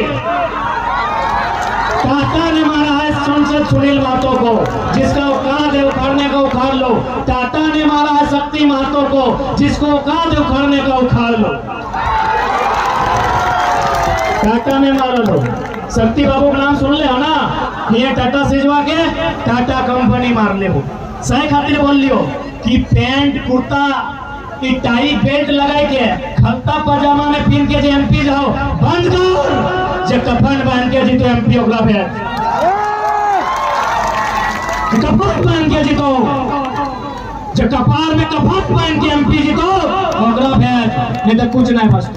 S1: टाटा ने मारा है सांसद सुनील महतो को। जिसका औकात है उखाड़ने का उखाड़ लो। टाटा ने मारा है शक्ति महतो को। जिसको औकात है उखाड़ने का उखाड़ लो। टाटा ने मारा लो। शक्ति बाबू का नाम सुन ले हो ना, ये टाटा सिजवा के टाटा कंपनी मार ले हो। सही खातिर बोल लियो कि पैंट कुर्ता की टाई बेल्ट लगा के खलता पजामा में पहन के जो एमपी जाओ बंद कर। जो कफन पहन के जीतो एमपी ओकरा पे कफन पहन के जीतो। जो कपार में कफन पहन के एमपी जीतो ओकरा पे नहीं तो कुछ नहीं। बस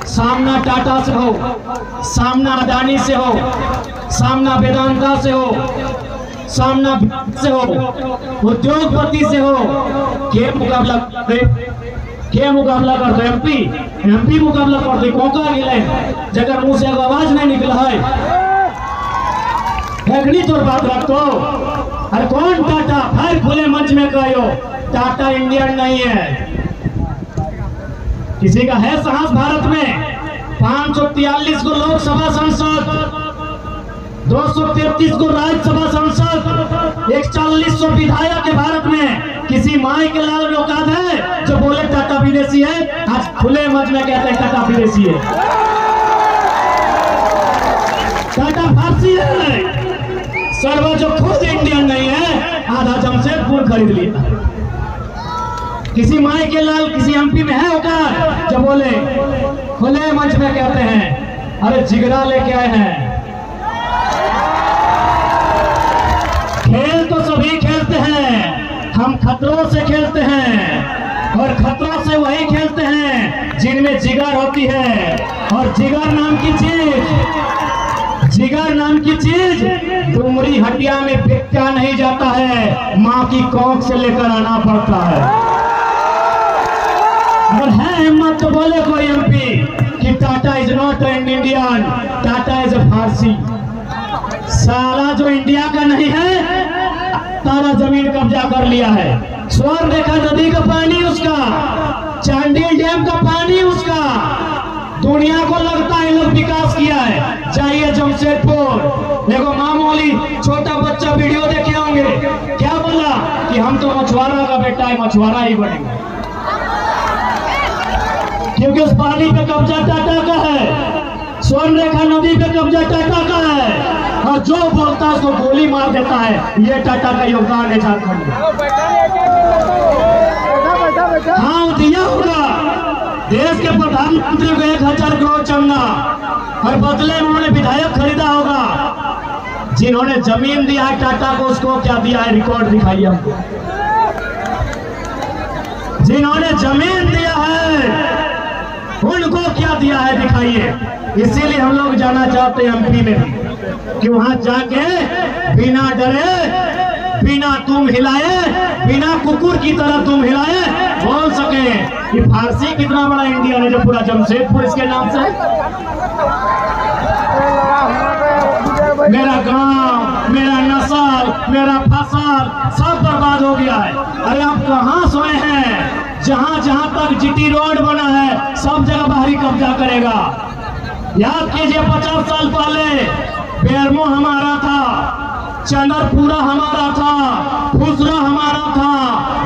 S1: सामना टाटा से हो, सामना अडानी से हो, सामना वेदांता से हो, सामना से हो, उद्योगपति से हो, के मुकाबला करते? के मुकाबला करते? एमपी मुकाबला करते। कौका गिले जगह मुंह से आवाज नहीं निकला है। फेंकनी तोर बात रख तो। अरे कौन टाटा? फिर खुले मंच में कहो टाटा इंडियन नहीं है। किसी का है साहस भारत में? 543 को लोकसभा सांसद, 233 को राज्यसभा सांसद, 4100 विधायक के भारत में। किसी माई के लाल औकात है जो बोले टाटा विदेशी है? आज खुले मंच में कहते हैं टाटा विदेशी है, टाटा फारसी है। सर्व जो खुद इंडियन नहीं है, आधा जमशेदपुर खरीद लिया। किसी माई के लाल किसी एमपी में है औकात जो बोले खुले मंच में कहते हैं अरे जिगरा लेके आए हैं। खेल तो सभी खेलते हैं, हम खतरों से खेलते हैं और खतरों से वही खेलते हैं जिनमें जिगर होती है। और जिगर नाम की चीज डुमरी हटिया में बिका नहीं जाता है, माँ की कोख से लेकर आना पड़ता है। अगर है हिम्मत तो बोले कोई एमपी कि Tata is not an Indian, Tata is a Parsi. सारा जो इंडिया का नहीं है सारा जमीन कब्जा कर लिया है। स्वर्ण रेखा नदी का पानी उसका, चांडिल डैम का पानी उसका। दुनिया को लगता है लोग विकास किया है। जाइए जमशेदपुर, देखो मामूली छोटा बच्चा वीडियो देखे होंगे, क्या बोला कि हम तो मछुआरा का बेटा है, मछुआरा ही बनेंगे। क्योंकि उस पानी पे कब्जा टाटा का है, स्वर्ण रेखा नदी पे कब्जा टाटा का है। और जो बोलता है उसको गोली मार देता है। ये टाटा का योगदान है झारखंड में। हाँ दिया होगा देश के प्रधानमंत्री को 1000 करोड़ चंदा और बदले में उन्होंने विधायक खरीदा होगा। जिन्होंने जमीन दिया है टाटा को उसको क्या दिया है? रिकॉर्ड दिखाइए हमको। जिन्होंने जमीन दिया है उनको क्या दिया है दिखाइए। इसीलिए हम लोग जाना चाहते हैं एमपी में कि वहां जाके बिना डरे, बिना तुम हिलाए, बिना कुकुर की तरह तुम हिलाए बोल सके कि फारसी कितना बड़ा इंडियन है जो पूरा जमशेदपुर इसके नाम से। मेरा गांव, मेरा नस्ल, मेरा फसल सब बर्बाद हो गया है। अरे आप कहाँ सोए हैं? जहां जहां तक जीटी रोड बना है सब जगह बाहरी कब्जा करेगा। याद कीजिए 50 साल पहले बेरमो हमारा था, चंदरपुरा हमारा था, फुसरा हमारा था,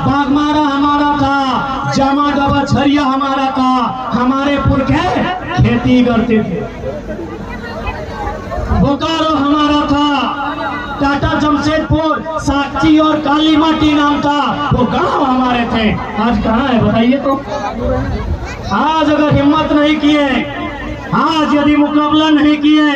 S1: बागमारा हमारा था, जामा डबा छरिया हमारा था। हमारे पुरखे खेती करते थे। बोकारो हमारा था, टाटा जमशेदपुर, साक्षी और काली माटी नाम था, वो गांव हमारे थे। आज कहाँ है बताइए तो? आज अगर हिम्मत नहीं किए, आज यदि मुकाबला नहीं किए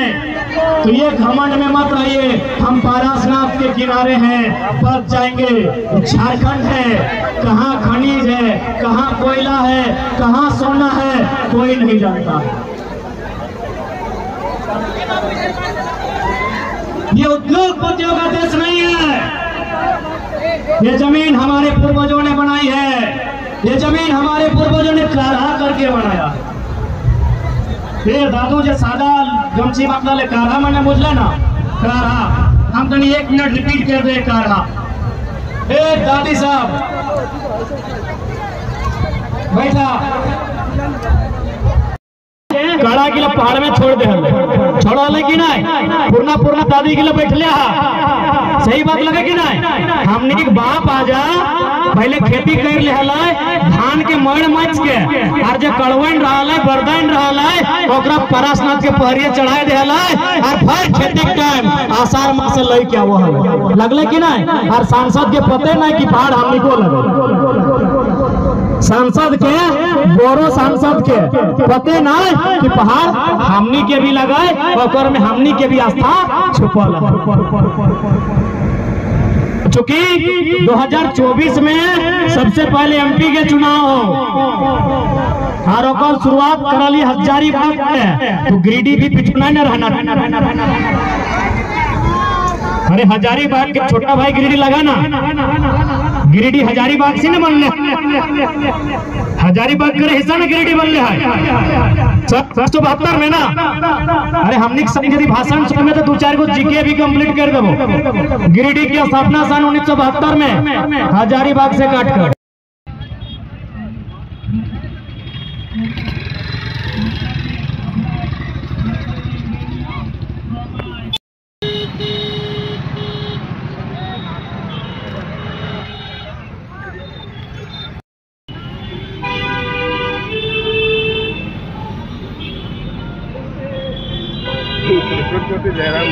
S1: तो ये घमंड में मत रहिए हम पारसनाथ के किनारे हैं, बच जाएंगे। झारखंड है, कहाँ खनिज है, कहाँ कोयला है, कहाँ सोना है, कोई नहीं जानता। ये उद्योगपतियों का देश नहीं है। ये जमीन हमारे पूर्वजों ने बनाई है, ये जमीन हमारे पूर्वजों ने करा करके बनाया। फिर दादू जे सादा गमछी मतलब ले काढ़ा मैंने बुझला ना काढ़ा हम तनी 1 मिनट रिपीट कर दे काढ़ा। ए दादी साहब बैठा काढ़ा के लिए पहाड़ में छोड़ दे छोड़ा कि नहीं पूर्णा दादी के लिए बैठ लिया सही बात लगे कि नहीं हमने एक बाप आ जा पहले खेती कर ले धान के मड़ मच के और जो कड़वन रहा बरदान रहा ओकरा परासनाथ के पहरिया चढ़ाए दे और फिर खेती के टाइम आषाढ़ मास से लई क्या वो लगले कि नहीं और सांसद के पते नहीं कि पहाड़ हमनी को लगे सांसद के बोरो सांसद के पते नहीं कि पहाड़ हमनी के भी लगाए और में हमनी के भी आस्था छुपल चूंकि 2024 में सबसे पहले एमपी के चुनाव हो और शुरुआत करली हजारीबाग में तो गिरिडीह भी पिछुना न रहना अरे हजारीबाग के छोटा भाई गिरिडीह लगा ना गिरिडीह हजारीबाग से न बनले हजारीबाग के हिस्सा में गिरिडीह बनले है 172 में ना। अरे हमने यदि भाषण सुने तो 2-4 को जीके भी कंप्लीट कर देबो। गिरिडीह की स्थापना सन 1972 में हजारीबाग से काटकर
S2: छोटी जयराम